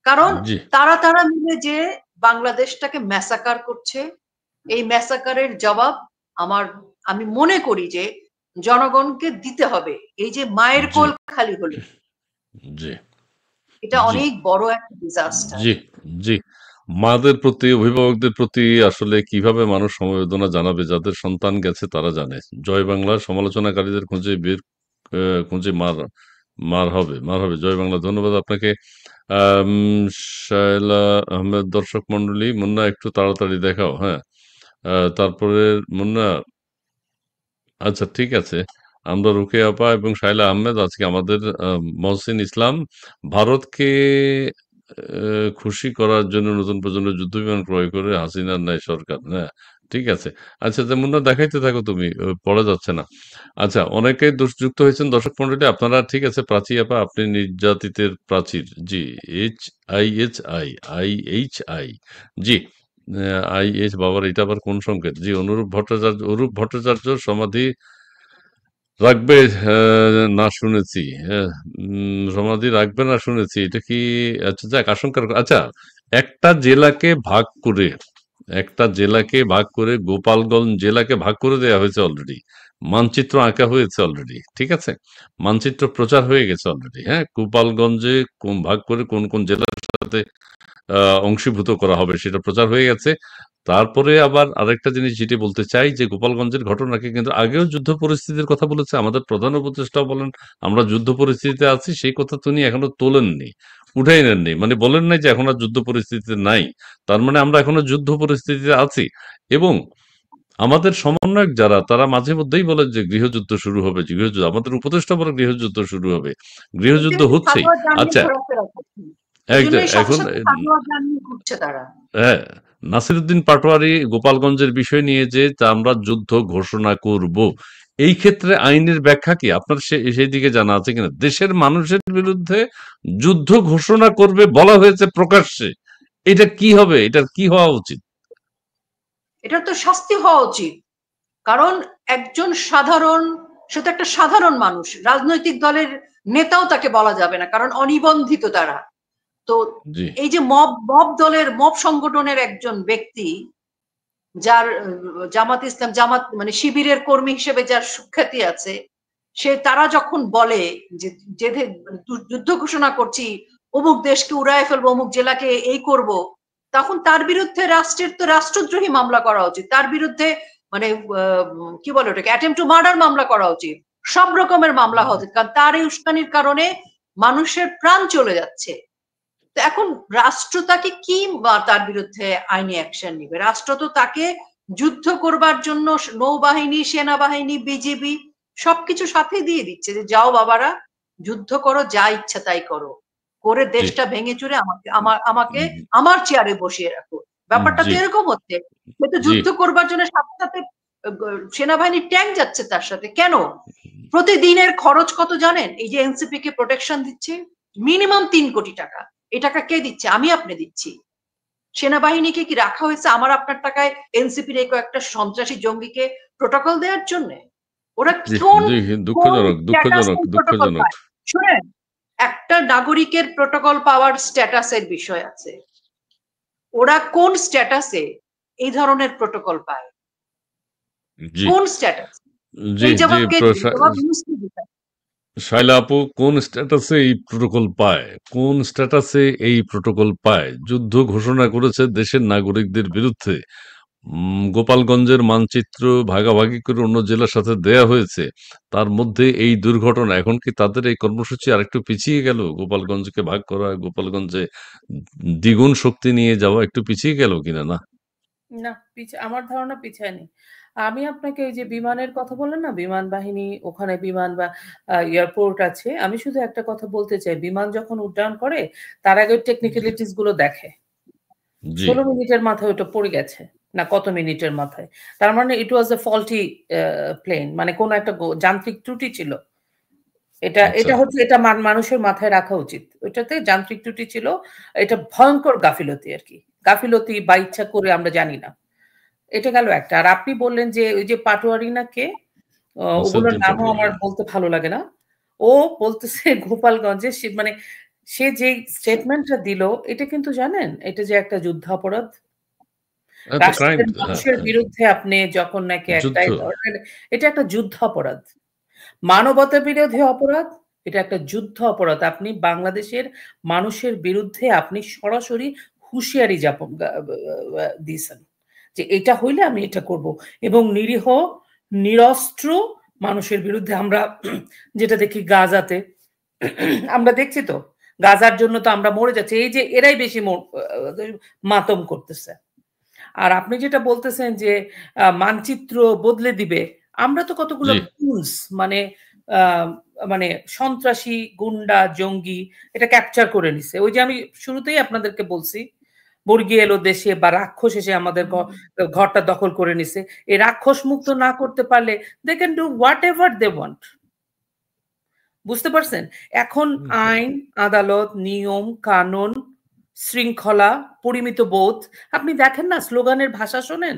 কারণ জি, তারা মিলে যে বাংলাদেশটাকে ম্যাসাকার করছে, এই ম্যাসাকারের জবাব আমি মনে করি যে জনগণকে দিতে হবে। এই যে মায়ের জি, কোল খালি হলো, জি, এটা জি, অনেক বড় একটা ডিজাস্টার। জি, জি। মাদের প্রতি, অভিভাবকদের প্রতি আসলে কিভাবে মানুষ সমবেদনা জানাবে? যাদের সন্তান গেছে তারা জানে। জয় বাংলার সমালোচনাকারীদের খুঁজে মার হবে, মার হবে। জয় বাংলা। ধন্যবাদ আপনাকে। শায়লা আহমেদ। দর্শক মন্ডলী, মুন্না একটু তাড়াতাড়ি দেখাও। হ্যাঁ, তারপরে মুন্না, আচ্ছা ঠিক আছে। আমরা রুকেয়া আপা এবং শায়লা আহমেদ, আজকে আমাদের মহসিন ইসলাম ভারতকে খুশি করার জন্য নতুন প্রজন্মের যুদ্ধ বিমান ক্রয় করে হাসিনার ন্যায় সরকার। হ্যাঁ, ঠিক আছে। আচ্ছা, যেমন না, দেখাইতে থাকো তুমি, পড়া যাচ্ছে না। আচ্ছা, অনেকে যুক্ত হয়েছেন দর্শক মন্ডলী, আপনারা। ঠিক আছে, প্রাচী আপা, আপনি নির্যাতিতের প্রাচীর। জি, IHI, জি। IH, বাবার এটা আবার কোন সংকেত? জি, অরূপ ভট্টাচার্য সমাধি রাখবে না শুনেছি। হ্যাঁ, সমাধি রাখবে না শুনেছি, এটা কি? আচ্ছা, যাক, আশঙ্কার আচ্ছা, একটা জেলাকে ভাগ করে গোপালগঞ্জ জেলাকে ভাগ করে দেওয়া হয়েছে অলরেডি। মানচিত্র আঁকা হয়েছে অলরেডি, ঠিক আছে। মানচিত্র প্রচার হয়ে গেছে অলরেডি। হ্যাঁ, গোপালগঞ্জে ভাগ করে কোন কোন জেলার সাথে অংশীভূত করা হবে সেটা প্রচার হয়ে গেছে। তারপরে আবার আরেকটা জিনিস যেটি বলতে চাই, যে গোপালগঞ্জের ঘটনাকে কিন্তু আগেও যুদ্ধ পরিস্থিতির কথা বলেছে আমাদের প্রধান উপদেষ্টাও, বলেন আমরা যুদ্ধ পরিস্থিতিতে আছি, সেই কথা তিনি এখনো তোলেননি, উঠাই নেননি। মানে বলেন নাই যে এখন আর যুদ্ধ পরিস্থিতিতে নাই, তার মানে আমরা এখনো যুদ্ধ পরিস্থিতিতে আছি। এবং আমাদের সমন্বয়ক যারা, তারা মাঝে মধ্যেই বলে যে গৃহযুদ্ধ শুরু হবে, গৃহযুদ্ধ, আমাদের উপদেষ্টা বলে গৃহযুদ্ধ শুরু হবে, গৃহযুদ্ধ হচ্ছেই। সালোয়ার জামিয়ে আচ্ছা, ঘোরাফেরা করছে, এই একদম। জন্যই সাথে এখন সাথে সালোয়ার জামিয়ে ঘুরছে তারা। হ্যাঁ, নাসিরুদ্দিন পাটোয়ারি গোপালগঞ্জের বিষয় নিয়ে যে তা আমরা যুদ্ধ ঘোষণা করব, এই ক্ষেত্রে আইনের ব্যাখ্যা কি আপনার সেই দিকে জানা আছে কিনা? দেশের মানুষের বিরুদ্ধে যুদ্ধ ঘোষণা করবে বলা হয়েছে প্রকাশ্যে, এটা কি হবে? এটার কি হওয়া উচিত? এটার তো শাস্তি হওয়া উচিত, কারণ একজন সাধারণ, সে তো একটা সাধারণ মানুষ, রাজনৈতিক দলের নেতাও তাকে বলা যাবে না, কারণ অনিবন্ধিত তারা। তো জি, এই যে মব দলের, মব সংগঠনের একজন ব্যক্তি, যার জামাত ইসলাম, জামাত মানে শিবিরের কর্মী হিসেবে যার সুখ্যাতি আছে, তারা যখন বলে যে যুদ্ধ ঘোষণা করছি, অমুক দেশকে উড়ায় ফেলবো, অমুক জেলাকে এই করব, তখন তার বিরুদ্ধে রাষ্ট্রের তো রাষ্ট্রদ্রোহী মামলা করা উচিত, তার বিরুদ্ধে মানে কি বলে ওটাকে, অ্যাটেম্পট টু মার্ডার মামলা করা উচিত, সব রকমের মামলা হওয়া উচিত, কারণ তার এই উস্কানির কারণে মানুষের প্রাণ চলে যাচ্ছে। তো এখন রাষ্ট্র তাকে কি তার বিরুদ্ধে আইনি অ্যাকশন নিবে? রাষ্ট্র তো তাকে যুদ্ধ করবার জন্য নৌবাহিনী, সেনাবাহিনী, বিজিবি সবকিছু সাথে দিয়ে দিচ্ছে, যে যাও বাবারা, যুদ্ধ করো, যা ইচ্ছা তাই করো, করে জি, দেশটা ভেঙে চুরে আমাকে আমার চেয়ারে বসিয়ে রাখো। ব্যাপারটা তো জি, এরকম হচ্ছে। সে তো জি, যুদ্ধ করবার জন্য সাথে সাথে সেনাবাহিনীর ট্যাঙ্ক যাচ্ছে তার সাথে। কেন? প্রতিদিনের খরচ কত জানেন? এই যে এনসিপি কে প্রোটেকশন দিচ্ছে, মিনিমাম ৩ কোটি টাকা। এই টাকা কে দিচ্ছে? আমি আপনি দিচ্ছি। সেনাবাহিনীকে কি রাখা হয়েছে আমার আপনার টাকায় এনসিপির এই কয়েকটা সন্ত্রাসী জঙ্গিকে প্রোটোকল দেওয়ার জন্য? ওরা জি, কোন জি, কোন দুঃখজনক, দুঃখজনক, স্ট্যাটাসে প্রোটোকল দুঃখজনক। পায়? শুনেন, একটা নাগরিকের প্রোটোকল পাওয়ার স্ট্যাটাসের বিষয় আছে। ওরা কোন স্ট্যাটাসে এই ধরনের প্রোটোকল পায়? জি, কোন স্ট্যাটাস? জি, এই জি, জবাব কে দিবে? জবাব মুসলিম দিবে। শায়লা আপু, কোন স্ট্যাটাসে এই প্রোটোকল পায়? কোন স্ট্যাটাসে এই প্রোটোকল পায়? যুদ্ধ ঘোষণা করেছে দেশের নাগরিকদের বিরুদ্ধে। গোপালগঞ্জের মানচিত্র ভাগাভাগি করে অন্য জেলার সাথে দেয়া হয়েছে, তার মধ্যে এই দুর্ঘটনা। এখন কি তাদের এই কর্মসূচি আরেকটু পিছিয়ে গেল? গোপালগঞ্জকে ভাগ করা, গোপালগঞ্জে দ্বিগুণ শক্তি নিয়ে যাওয়া একটু পিছিয়ে গেল কিনা? না, না, আমার ধারণা পিছায়নি। আমি আপনাকে এই যে বিমানের কথা বললেন না, বিমান বাহিনী, ওখানে বিমান বা এয়ারপোর্ট আছে। আমি শুধু একটা কথা বলতে চাই, বিমান যখন উড্ডয়ন করে তার আগে টেকনিক্যালিটিস গুলো দেখে। জি, 16 মিনিটের মাথায় ওটা পড়ে গেছে, না কত মিনিটের মাথায়। তার মানে ইট ওয়াজ এ ফল্টি প্লেন, মানে কোনো একটা যান্ত্রিক ত্রুটি ছিল। এটা আচ্ছা, এটা হচ্ছে, এটা মানুষের মাথায় রাখা উচিত। ওইটাতে যান্ত্রিক ত্রুটি ছিল। এটা ভয়ঙ্কর গাফিলতি আরকি। গাফিলতি বা ইচ্ছা করে আমরা জানি না। এটা গেল একটা। আর আপনি বললেন যে ওই যে পাটোয়ারি না কে? ওগুলোর নাসিরউদ্দিন নামও পাটোয়ারি। আমার বলতে ভালো লাগে না। ও বলতেছে গোপালগঞ্জে মানে সে যে স্টেটমেন্টটা দিল, এটা কিন্তু জানেন এটা যে একটা যুদ্ধাপরাধ। তো ক্রাইম, রাষ্ট্রের হ্যাঁ, মানুষের হ্যাঁ, বিরুদ্ধে আপনি যখন নাকি একটা যুদ্ধ। এই ধরনের, এটা একটা যুদ্ধাপরাধ। মানবতা বিরোধী অপরাধ, এটা একটা যুদ্ধ অপরাধ। আপনি বাংলাদেশের মানুষের বিরুদ্ধে আপনি সরাসরি হুঁশিয়ারি দিয়েছেন যে এটা হইলে আমি এটা করব, এবং নিরীহ নিরস্ত্র মানুষের বিরুদ্ধে আমরা যেটা দেখি গাজাতে আমরা দেখছি তো গাজার জন্য তো আমরা মরে যাচ্ছি, এই যে এরাই বেশি মাতম করতেছে। আর আপনি যেটা বলতেছেন যে মানচিত্র বদলে দিবে, আমরা তো কতগুলো মানে মানে সন্ত্রাসী, গুন্ডা, জঙ্গি এটা ক্যাপচার করে নিছে। ওই যে আমি শুরুতেই আপনাদেরকে বলছি, বর্গী এলো দেশে বা রাক্ষস এসে আমাদের ঘরটা দখল করে নিছে। এই রাক্ষস মুক্ত না করতে পারলে they can do whatever they want. বুঝতে পারছেন? এখন আইন, আদালত, নিয়ম, কানুন, শৃঙ্খলা, পরিমিত বোধ, আপনি দেখেন না স্লোগানের ভাষা শোনেন,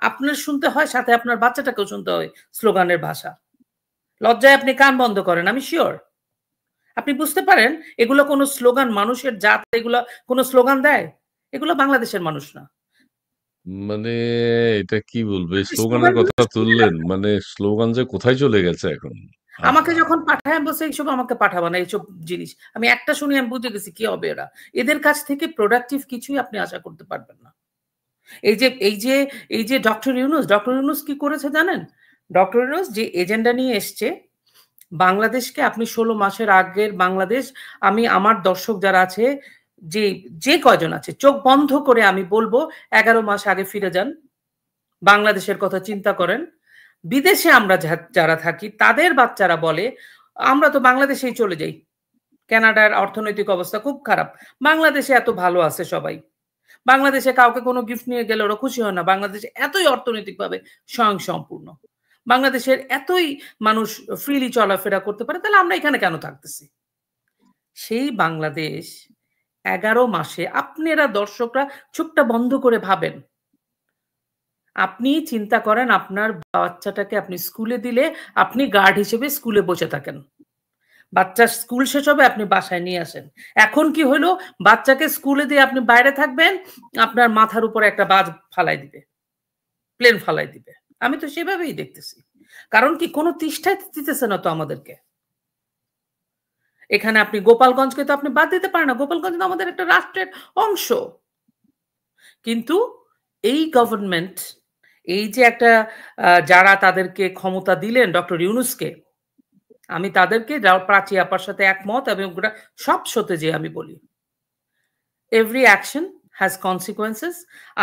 আপনার শুনতে হয়, সাথে আপনার বাচ্চাটাকেও শুনতে হয় স্লোগানের ভাষা। লজ্জায় আপনি কান বন্ধ করেন, আমি শিওর। আপনি বুঝতে পারেন এগুলো কোনো স্লোগান, মানুষের জাত এগুলো কোনো স্লোগান দেয়? এগুলো বাংলাদেশের মানুষ না। মানে এটা কি বলবো, স্লোগানের কথা তুললেন, মানে স্লোগান যে কোথায় চলে গেছে এখন। আমাকে যখন পাঠায় বলছে এইসব আমাকে পাঠাবো না, এইসব জিনিস আমি একটা শুনি, আমি বুঝে গেছি কি হবে এরা। এদের কাছ থেকে প্রোডাক্টিভ কিছুই আপনি আশা করতে পারবেন না। এই যে ডক্টর ইউনূস কি করেছে জানেন? ডক্টর ইউনূস যে এজেন্ডা নিয়ে এসছে, বাংলাদেশকে আপনি 16 মাসের আগের বাংলাদেশ, আমি আমার দর্শক যারা আছে, যে কয়জন আছে, চোখ বন্ধ করে আমি বলবো 11 মাস আগে ফিরে যান, বাংলাদেশের কথা চিন্তা করেন। বিদেশে আমরা যারা থাকি তাদের বাচ্চারা বলে আমরা তো বাংলাদেশেই চলে যাই, কানাডার অর্থনৈতিক অবস্থা খুব খারাপ, বাংলাদেশে এত ভালো আছে সবাই, বাংলাদেশে কাউকে কোনো গিফট নিয়ে গেলে ওরা খুশি হয় না, বাংলাদেশে এতই অর্থনৈতিকভাবে স্বয়ংসম্পূর্ণ, বাংলাদেশের এতই মানুষ ফ্রিলি চলাফেরা করতে পারে, তাহলে আমরা এখানে কেন থাকতেছি? সেই বাংলাদেশ 11 মাসে আপনারা দর্শকরা চোখটা বন্ধ করে ভাবেন, আপনি চিন্তা করেন আপনার বাচ্চাটাকে আপনি স্কুলে দিলে আপনি গার্ড হিসেবে স্কুলে বসে থাকেন, বাচ্চা স্কুল শেষ হবে আপনি বাসায় নিয়ে আসেন। এখন কি হলো, বাচ্চাকে স্কুলে দিয়ে আপনি বাইরে থাকবেন, আপনার মাথার উপরে একটা বাজ ফালাই দিবে, প্লেন ফালাই দিবে। আমি তো সেভাবেই দেখতেছি। কারণ কি, কোনো তিষ্ঠায় দিতেছে না তো আমাদেরকে। এখানে আপনি গোপালগঞ্জকে তো আপনি বাদ দিতে পারেন না, গোপালগঞ্জ তো আমাদের একটা রাষ্ট্রের অংশ। কিন্তু এই গভর্নমেন্ট, এই যে একটা যারা তাদেরকে ক্ষমতা দিলেন ডক্টর ইউনূসকে, আমি তাদেরকে প্রাচী আপার সাথে একমত, এবং সব শোতে যে আমি বলি এভরি অ্যাকশন হ্যাজ কনসিকুয়েন্সেস।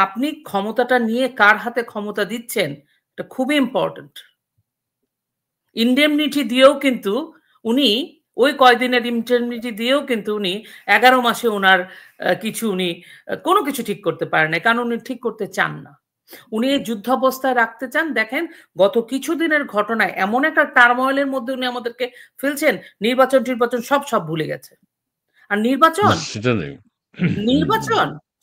আপনি ক্ষমতাটা নিয়ে কার হাতে ক্ষমতা দিচ্ছেন এটা খুবই ইম্পর্টেন্ট। ইন্ডেমনিটি দিয়েও কিন্তু উনি, ওই কয়দিনের ইন্ডেমনিটি দিয়েও কিন্তু উনি 11 মাসে ওনার কিছু উনি কোনো কিছু ঠিক করতে পারেন না, কারণ উনি ঠিক করতে চান না, উনি যুদ্ধাবস্থায় রাখতে চান। দেখেন গত কিছুদিনের ঘটনায় এমন একটা টার্ময়েলের মধ্যে উনি আমাদেরকে ফেলছেন, নির্বাচন সব ভুলে গেছে। আর নির্বাচন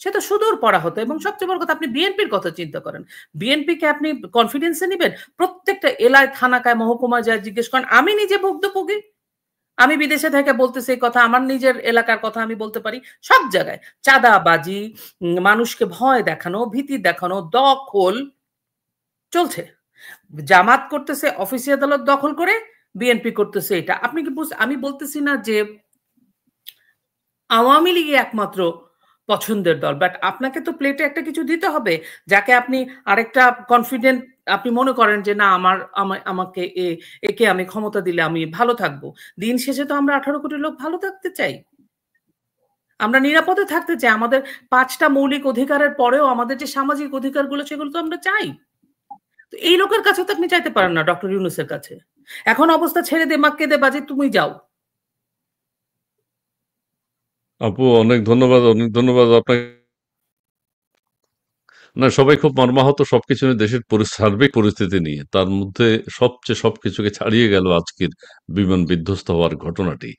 সে তো সুদূর পড়া হতো। এবং সবচেয়ে বড় কথা, আপনি বিএনপির কথা চিন্তা করেন, বিএনপিকে আপনি কনফিডেন্সে নিবেন? প্রত্যেকটা এলাকায়, থানাকায়, মহকুমায় যায় জিজ্ঞেস করেন। আমি নিজে ভুক্তভোগী, আমি বিদেশে থেকে বলতেছি এই কথা, আমার নিজের এলাকার কথা আমি বলতে পারি। সব জায়গায় চাঁদাবাজি, মানুষকে ভয় দেখানো, ভীতি দেখানো, দখল চলছে। জামাত করতেছে অফিসি আদালত দখল করে, বিএনপি করতেছে এটা। আপনি কি আমি বলতেছি না যে আওয়ামী লীগই একমাত্র পছন্দের দল, বাট আপনাকে তো প্লেটে একটা কিছু দিতে হবে, যাকে আপনি আরেকটা কনফিডেন্ট আপনি মনে করেন যে না আমাকে একে আমি ক্ষমতা দিলে আমি ভালো থাকবো। দিন শেষে তো আমরা 18 কোটি লোক ভালো থাকতে চাই, আমরা নিরাপদে থাকতে চাই। আমাদের 5টা মৌলিক অধিকারের পরেও আমাদের যে সামাজিক অধিকারগুলো সেগুলো তো আমরা চাই। তো এই লোকের কাছে তো আপনি চাইতে পারেন না, ডক্টর ইউনূসের কাছে। এখন অবস্থা ছেড়ে দে, মাক্কে দে বাজে, তুমি যাও। আপু অনেক ধন্যবাদ আপনাকে। না, সবাই খুব মর্মাহত সবকিছু নিয়ে, দেশের সার্বিক পরিস্থিতি নিয়ে। তার মধ্যে সবকিছুকে ছাড়িয়ে গেল আজকের বিমান বিধ্বস্ত হওয়ার ঘটনাটি।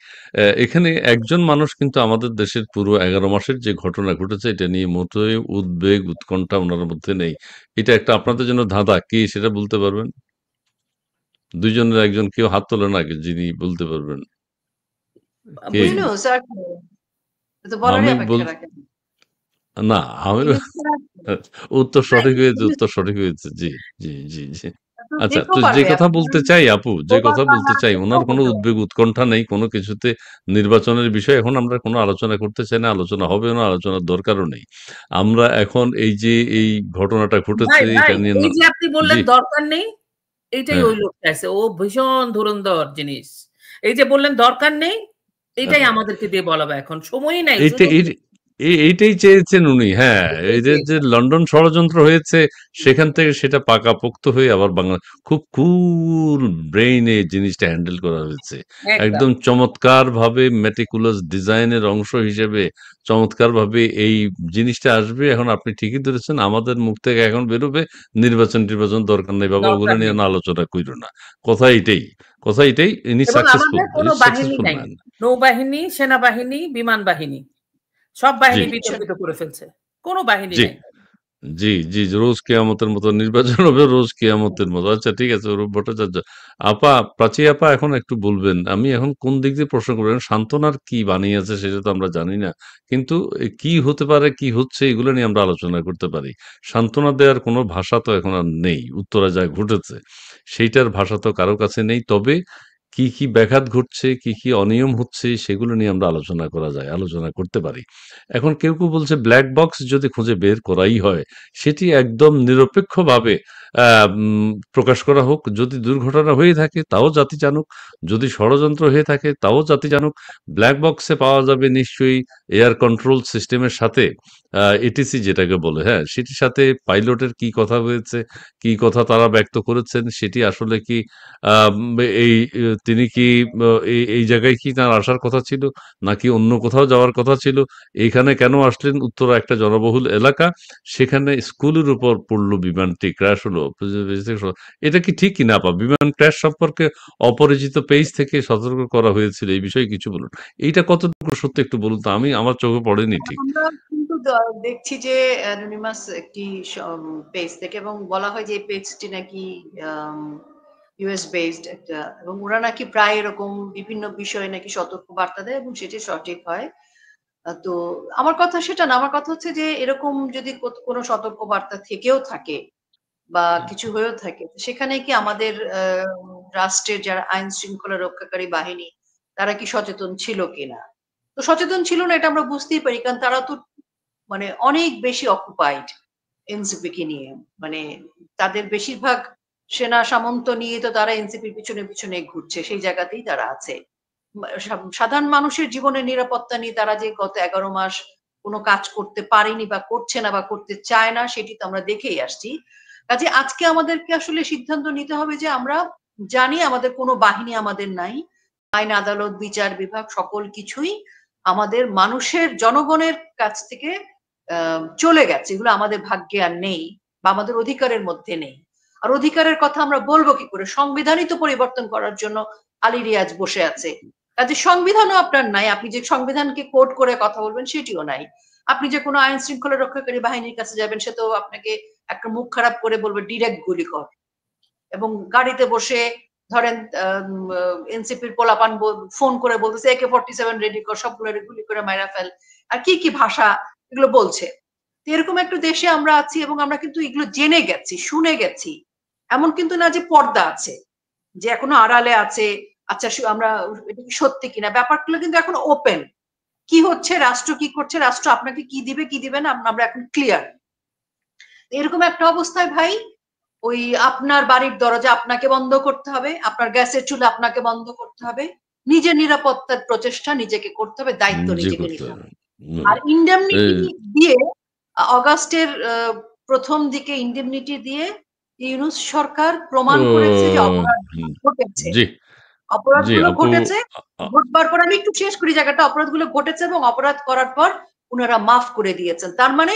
এখানে একজন মানুষ কিন্তু আমাদের দেশের পুরো 11 মাসের যে ঘটনা ঘটেছে এটা নিয়ে মোটেই উদ্বেগ, উৎকণ্ঠা ওনার মধ্যে নেই। এটা একটা আপনাদের জন্য ধাঁধা, কি সেটা বলতে পারবেন? দুইজনের একজন কেউ হাত তোলে না, যিনি বলতে পারবেন। আমি না, আমি উত্তর সঠিক হয়েছে। জি জি জি জি। আচ্ছা, তো যে কথা বলতে চাই আপু, ওনার কোনো উদ্বেগ উৎকণ্ঠা নেই কোনো কিছুতে। নির্বাচনের বিষয় এখন আমরা কোনো আলোচনা করতে চাই না, আলোচনা হবে না, আলোচনার দরকারও নেই। আমরা এখন এই ঘটনাটা ঘটেছে এটা নিয়ে এই যে আপনি বললেন দরকার নেই, এইটাই ওই লোকটা আছে, ও ভীষণ ধুরন্ধর জিনিস। এই যে বললেন দরকার নেই, এটাই হ্যাঁ, আমাদেরকে দিয়ে বলা হবে, এখন সময়ই নাই, এইটা সুযোগ নেই। এইটাই চেয়েছেন উনি। হ্যাঁ, এটাই এদের যে চেয়েছেন। লন্ডন ষড়যন্ত্র হয়েছে সেখান থেকে সেটা পাকাপোক্ত হয়ে আবার বাংলা খুব কুল ব্রেইনে জিনিসটা হ্যান্ডেল করা হয়েছে। একদম। একদম চমৎকারভাবে মেটিকুলাস ডিজাইনের অংশ হিসেবে চমৎকারভাবে এই জিনিসটা আসবে। এখন আপনি ঠিকই ধরেছেন, আমাদের মুখ থেকে এখন বেরোবে নির্বাচন দরকার নেই বাবা, ওগুলো দরকার নিয়ে নেই। না আলোচনা কইরো না। কথা এইটাই, কথা এইটাই। ইনি এবং সাকসেসফুল, আমাদের ইনি কোনো বাহিনী সাকসেসফুল নাই, ম্যান। নৌবাহিনী, সেনাবাহিনী, বিমান বাহিনী, সব জি, বাহিনী কিচ্ছু বিতর্কিত করে ফেলছে, কোনো বাহিনী জি। নাই। জি, জি, রোজ কেয়ামতের মতো নির্বাচন হবে, রোজ কেয়ামতের মতো। আচ্ছা ঠিক আছে, অরূপ ভট্টাচার্য। প্রাচী আপা এখন একটু বলবেন, আমি এখন কোন দিক দিয়ে প্রশ্ন করবেন? সান্ত্বনার কি বানিয়েছে সেটা তো আমরা জানি না। কিন্তু কি হতে পারে, কি হচ্ছে এগুলো নিয়ে আমরা আলোচনা করতে পারি। সান্ত্বনা দেওয়ার কোনো ভাষা তো এখন আর নেই। উত্তরা যা ঘটেছে, সেইটার ভাষা তো কারো কাছে নেই। তবে কি ব্যাঘাত ঘটছে, কি অনিয়ম হচ্ছে সেগুলো নিয়ে আমরা আলোচনা করা যায়, আলোচনা করতে পারি। এখন কেউ বলছে ব্লাক বক্স যদি খুঁজে বের করাই হয়, সেটি একদম নিরপেক্ষভাবে প্রকাশ করা হোক। যদি দুর্ঘটনা হয়ে থাকে তাও জাতি জানুক, যদি ষড়যন্ত্র হয়ে থাকে তাও জাতি জানুক। ব্লাক বক্সে পাওয়া যাবে নিশ্চয়ই এয়ার কন্ট্রোল সিস্টেমের সাথে এটিসি যেটাকে বলে, হ্যাঁ, সেটির সাথে পাইলটের কি কথা হয়েছে, কি কথা তারা ব্যক্ত করেছেন, সেটি আসলে কি আম এই তিনি কি এই জায়গায় কি তার আসার কথা ছিল? নাকি অন্য কোথাও যাওয়ার কথা ছিল? এইখানে কেন আসলেন? উত্তরা একটা জনবহুল এলাকা। সেখানে স্কুলের উপর পড়ল বিমানটি, ক্র্যাশ হলো। এটা কি ঠিক কিনা আপা? বিমান ক্র্যাশ সম্পর্কে অপরিচিত পেজ থেকে সতর্ক করা হয়েছিল। এই বিষয়ে কিছু বলুন। এইটা কতটুকু সত্যি একটু বলুন তো। আমার চোখে পড়েনি ঠিক। আমরা কিন্তু দেখছি যে অ্যানোনিমাস একটি পেজ থেকে, এবং বলা হয় যে এই পেজটি নাকি ইউএস বেসড একটা, এবং ওরা নাকি প্রায় এরকম বিভিন্ন বিষয়ে নাকি সতর্ক বার্তা দেয় এবং সেটি সঠিক হয়। তো আমার কথা সেটা না, আমার কথা হচ্ছে যে এরকম যদি কোনো সতর্ক বার্তা থেকেও থাকে বা কিছু হয়েও থাকে, সেখানে কি আমাদের রাষ্ট্রের যারা আইন শৃঙ্খলা রক্ষাকারী বাহিনী তারা কি সচেতন ছিল কিনা? তো সচেতন ছিল না এটা আমরা বুঝতেই পারি। কারণ তারা তো মানে অনেক বেশি অকুপাইড এনসিপি কে নিয়ে। মানে তাদের বেশিরভাগ সেনা সামন্ত নিয়ে তো তারা এনসিপির পিছনে ঘুরছে। সেই জায়গাতেই তারা আছে। সাধারণ মানুষের জীবনের নিরাপত্তা নিয়ে তারা যে গত ১১ মাস কোন কাজ করতে পারেনি বা করছে না বা করতে চায় না, সেটি তো আমরা দেখেই আসছি। কাজে আজকে আমাদেরকে আসলে সিদ্ধান্ত নিতে হবে যে আমরা জানি আমাদের কোন বাহিনী আমাদের নাই। আইন, আদালত, বিচার বিভাগ সকল কিছুই আমাদের মানুষের জনগণের কাছ থেকে আ চলে গেছে। এগুলো আমাদের ভাগ্যে আর নেই বা আমাদের অধিকারের মধ্যে নেই। আর অধিকারের কথা আমরা বলব কি করে? সংবিধানই তো পরিবর্তন করার জন্য আলী রিয়াজ বসে আছে। কাজে সংবিধানও আপনার নাই। আপনি যে সংবিধানকে কোট করে কথা বলবেন সেটিও নাই। আপনি যে কোনো আইন শৃঙ্খলা রক্ষাকারী বাহিনীর কাছে যাবেন, সে তো আপনাকে একটা মুখ খারাপ করে বলবে ডিরেক্ট গুলি কর। এবং গাড়িতে বসে ধরেন এনসিপির পোলাপান ফোন করে বলতেছে AK-47 রেডি কর, সবগুলোরে গুলি করে মাইরা ফেল। আর কি ভাষা এগুলো বলছে। তো এরকম একটা দেশে আমরা আছি এবং আমরা কিন্তু এগুলো জেনে গেছি, শুনে গেছি। এমন কিন্তু না যে পর্দা আছে, যে এখনো আড়ালে আছে। আচ্ছা আমরা এটা কি সত্যি কিনা? ব্যাপারগুলো কিন্তু এখন ওপেন। কি হচ্ছে, রাষ্ট্র কি করছে, রাষ্ট্র আপনাকে কি দিবে, কি দিবে না আমরা এখন ক্লিয়ার। এরকম একটা অবস্থায় ভাই ওই আপনার বাড়ির দরজা আপনাকে বন্ধ করতে হবে, আপনার গ্যাসের চুলা আপনাকে বন্ধ করতে হবে। নিজের নিরাপত্তার প্রচেষ্টা নিজেকে করতে হবে, দায়িত্ব জি, নিজেকে করতে নিতে হবে। হবে। আর ইন্ডেমনিটি এই দিয়ে অগাস্টের ১ম দিকে ইন্ডেমনিটি দিয়ে ইউনূস সরকার প্রমাণ করেছে যে ও অপরাধগুলো হুম, ঘটেছে। জি, জি অপরাধগুলো আপু, ঘটেছে। আ আ ঘটবার পর আমি একটু শেষ করি জায়গাটা। অপরাধগুলো ঘটেছে এবং অপরাধ করার পর উনারা মাফ করে দিয়েছেন। তার মানে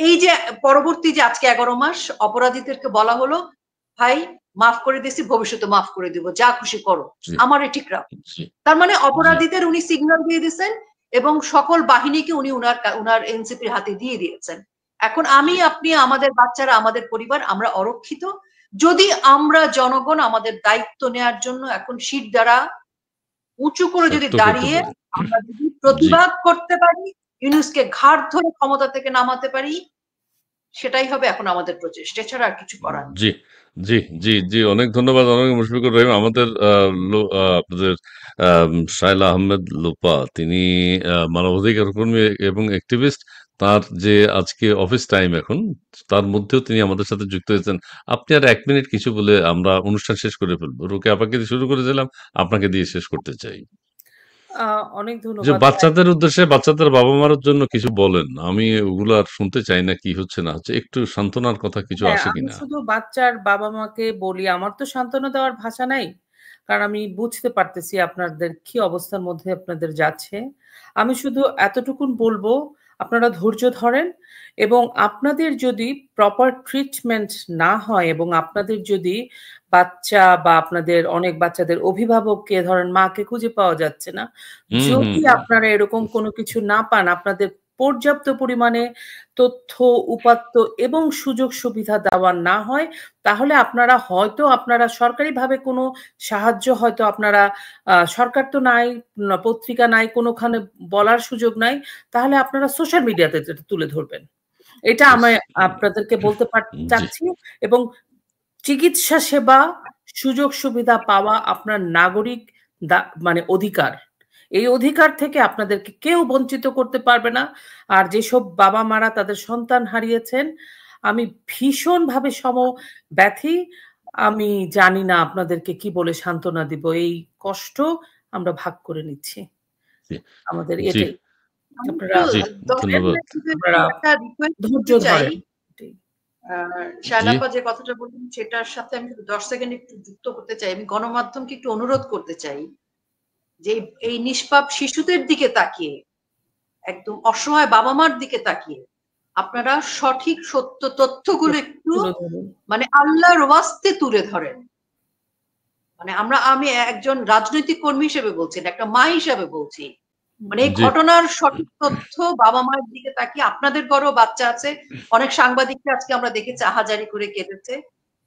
এই যে পরবর্তী যে আজকে ১১ মাস অপরাধীদেরকে বলা হলো, "ভাই মাফ করে দিয়েছি, ভবিষ্যতে মাফ করে দিব। যা খুশি করো। জি, আমারে ঠিক রাখো।" জি, তার মানে জি, অপরাধীদের উনি সিগন্যাল দিয়ে দিছেন এবং সকল বাহিনীকে উনি উনার এনসিপির হাতে দিয়ে দিয়েছেন। এখন আমি, জি, আপনি, আমাদের বাচ্চারা, আমাদের পরিবার আমরা অরক্ষিত। যদি আমরা জনগণ আমাদের দায়িত্ব নেয়ার জন্য এখন শিরদাঁড়া উঁচু করে যদি শক্ত করতে দাঁড়িয়ে পারি। আমরা যদি জি। প্রতিবাদ করতে পারি, ইউনূসকে ঘাড় ধরে ক্ষমতা থেকে নামাতে পারি, সেটাই হবে এখন আমাদের প্রচেষ্টা। এছাড়া আর কিছু করার নেই। জি, জি। অনেক ধন্যবাদ। অনেক মুশফিকুর রহিম। আমাদের আপনাদের শায়লা আহমেদ লোপা তিনি মানবাধিকার কর্মী এবং অ্যাক্টিভিস্ট। তার যে আজকে অফিস টাইম এখন, তার মধ্যেও তিনি আমাদের সাথে যুক্ত হয়েছেন। আপনি আর ১ মিনিট কিছু বলে আমরা অনুষ্ঠান শেষ করে ফেলব। রোকেয়া আপাকে দিয়ে শুরু করেছিলাম, আপনাকে দিয়ে শেষ করতে চাই। অনেক যে ধন্যবাদ। বাচ্চাদের উদ্দেশ্যে, বাচ্চাদের বাবা-মার জন্য কিছু বলেন। আমি ওগুলো আর শুনতে চাই না, কি হচ্ছে না হচ্ছে। একটু সান্ত্বনার কথা কিছু হ্যাঁ, আসে আমি কিনা? শুধু বাচ্চার বাবা-মাকে বলি, আমার তো সান্ত্বনা দেওয়ার ভাষা নাই। কারণ আমি বুঝতে পারতেছি আপনাদের কি অবস্থার মধ্যে আপনাদের যাচ্ছে। আমি শুধু এতটুকুন বলবো, আপনারা ধৈর্য ধরেন এবং আপনাদের যদি প্রপার ট্রিটমেন্ট না হয় এবং আপনাদের যদি বাচ্চা বা আপনাদের অনেক বাচ্চাদের অভিভাবককে ধরেন মাকে খুঁজে পাওয়া যাচ্ছে না। হুম, হুম, যদি হুম। আপনারা এরকম কোনো কিছু না পান, আপনাদের পর্যাপ্ত পরিমাণে তথ্য, উপাত্ত এবং সুযোগ সুবিধা দেওয়া না হয়, তাহলে আপনারা সরকারিভাবে কোনো সাহায্য হয়তো আপনারা সরকার তো নাই, পত্রিকা নাই, কোনোখানে বলার সুযোগ নাই। তাহলে আপনারা সোশ্যাল মিডিয়াতে যেটা তুলে ধরবেন। এটা আমি আপনাদেরকে বলতে জি, চাচ্ছি এবং চিকিৎসা সেবা, সুযোগ সুবিধা পাওয়া আপনার নাগরিক মানে অধিকার। এই অধিকার থেকে আপনাদেরকে কেউ বঞ্চিত করতে পারবে না। আর যেসব বাবা-মারা তাদের সন্তান হারিয়েছেন, আমি ভীষণভাবে সমব্যথী। আমি জানি না আপনাদেরকে কি বলে সান্ত্বনা দিব। এই কষ্ট আমরা ভাগ করে নিচ্ছি। জি, আমাদের জি, এটাই। আমি আপনারা একটু জি, ১০ ধন্যবাদ। সেকেন্ডের আপনারা একটা রিকোয়েস্ট ধৈর্য করতে চাই। ধরেন। এটাই। জি, শায়লাপা যে কথাটা বললেন সেটার সাথে আমি ১০ সেকেন্ড একটু যুক্ত করতে চাই। আমি গণমাধ্যমকে একটু অনুরোধ করতে চাই যে এই নিষ্পাপ শিশুদের দিকে তাকিয়ে, একদম অসহায় বাবা-মার দিকে তাকিয়ে আপনারা সঠিক সত্য তথ্যগুলো একটু তুলে ধরুন। মানে আল্লাহর ওয়াস্তে তুলে ধরেন। মানে আমি একজন রাজনৈতিক কর্মী হিসেবে বলছি না, একটা মা হিসেবে বলছি। মানে এই জি, ঘটনার সঠিক তথ্য বাবা-মায়ের দিকে তাকিয়ে আপনাদের ঘরেও বাচ্চা আছে। অনেক সাংবাদিককে আজকে আমরা দেখেছি আহাজারি করে কেঁদেছে।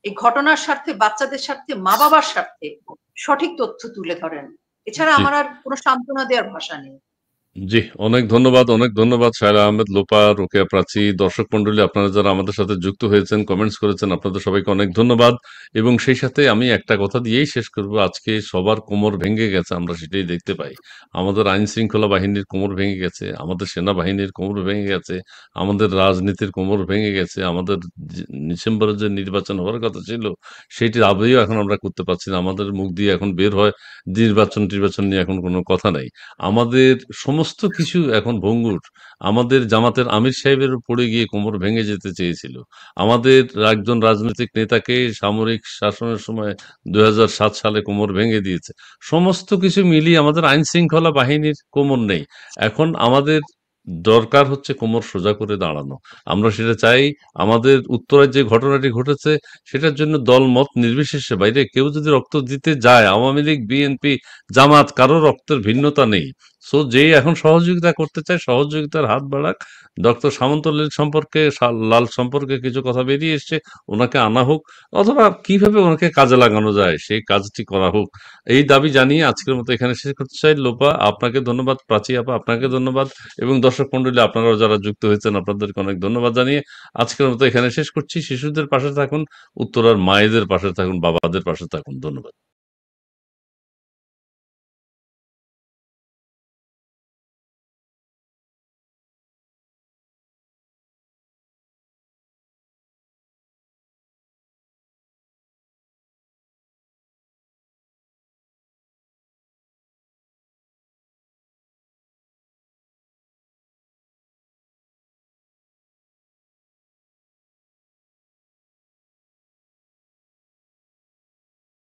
এই ঘটনার স্বার্থে, বাচ্চাদের স্বার্থে, মা-বাবার স্বার্থে সঠিক তথ্য তুলে ধরেন। এছাড়া জি। আমার আর কোন সান্ত্বনা দেওয়ার ভাষা নেই। জি, অনেক ধন্যবাদ শায়লা আহমেদ লোপা, রোকেয়া প্রাচী, দর্শক মণ্ডলী আপনারা যারা আমাদের সাথে যুক্ত হয়েছেন, কমেন্টস করেছেন, আপনাদের সবাইকে অনেক ধন্যবাদ। এবং সেই সাথে আমি একটা কথা দিয়েই শেষ করব, আজকে সবার কোমর ভেঙে গেছে, আমরা সেটাই দেখতে পাই। আমাদের আইন শৃঙ্খলা বাহিনীর কোমর ভেঙে গেছে, আমাদের সেনাবাহিনীর কোমর ভেঙে গেছে, আমাদের রাজনীতির কোমর ভেঙে গেছে, আমাদের ডিসেম্বরে যে নির্বাচন হওয়ার কথা ছিল, সেটির আবেও এখন আমরা করতে পারছি না। আমাদের মুখ দিয়ে এখন বের হয় নির্বাচন নিয়ে এখন কোনো কথা নাই। আমাদের সমস্ত কিছু এখন ভঙ্গুর। আমাদের জামাতের আমির সাহেবেরও পড়ে গিয়ে কোমর ভেঙে যেতে চেয়েছিল। আমাদের একজন রাজনৈতিক নেতাকে সামরিক শাসনের সময় ২০০৭ সালে কোমর ভেঙে দিয়েছে। সমস্ত কিছু মিলিয়ে আমাদের আইন শৃঙ্খলা বাহিনীর কোমর নেই। এখন আমাদের দরকার হচ্ছে কোমর সোজা করে দাঁড়ানো। আমরা সেটা চাই। আমাদের উত্তরায় যে ঘটনাটি ঘটেছে সেটার জন্য দল মত নির্বিশেষে বাইরে কেউ যদি রক্ত দিতে যায়, আওয়ামী লীগ, বিএনপি, জামাত, কারো রক্তের ভিন্নতা নেই। সো যেই এখন সহযোগিতা করতে চায় সহযোগিতার হাত বাড়াক। ডক্টর সামন্তলীল সম্পর্কে, লাল সম্পর্কে কিছু কথা বেরিয়ে এসছে, ওনাকে আনা হোক, অথবা কিভাবে ওনাকে কাজে লাগানো যায় সেই কাজটি করা হোক। এই দাবি জানিয়ে আজকের মতো এখানে শেষ করতে চাই। লোপা আপনাকে ধন্যবাদ, প্রাচী আপা আপনাকে ধন্যবাদ, এবং দর্শক মন্ডলী আপনারাও যারা যুক্ত হয়েছেন আপনাদেরকে অনেক ধন্যবাদ জানিয়ে আজকের মতো এখানে শেষ করছি। শিশুদের পাশে থাকুন, উত্তরার মায়েদের পাশে থাকুন, বাবাদের পাশে থাকুন। ধন্যবাদ।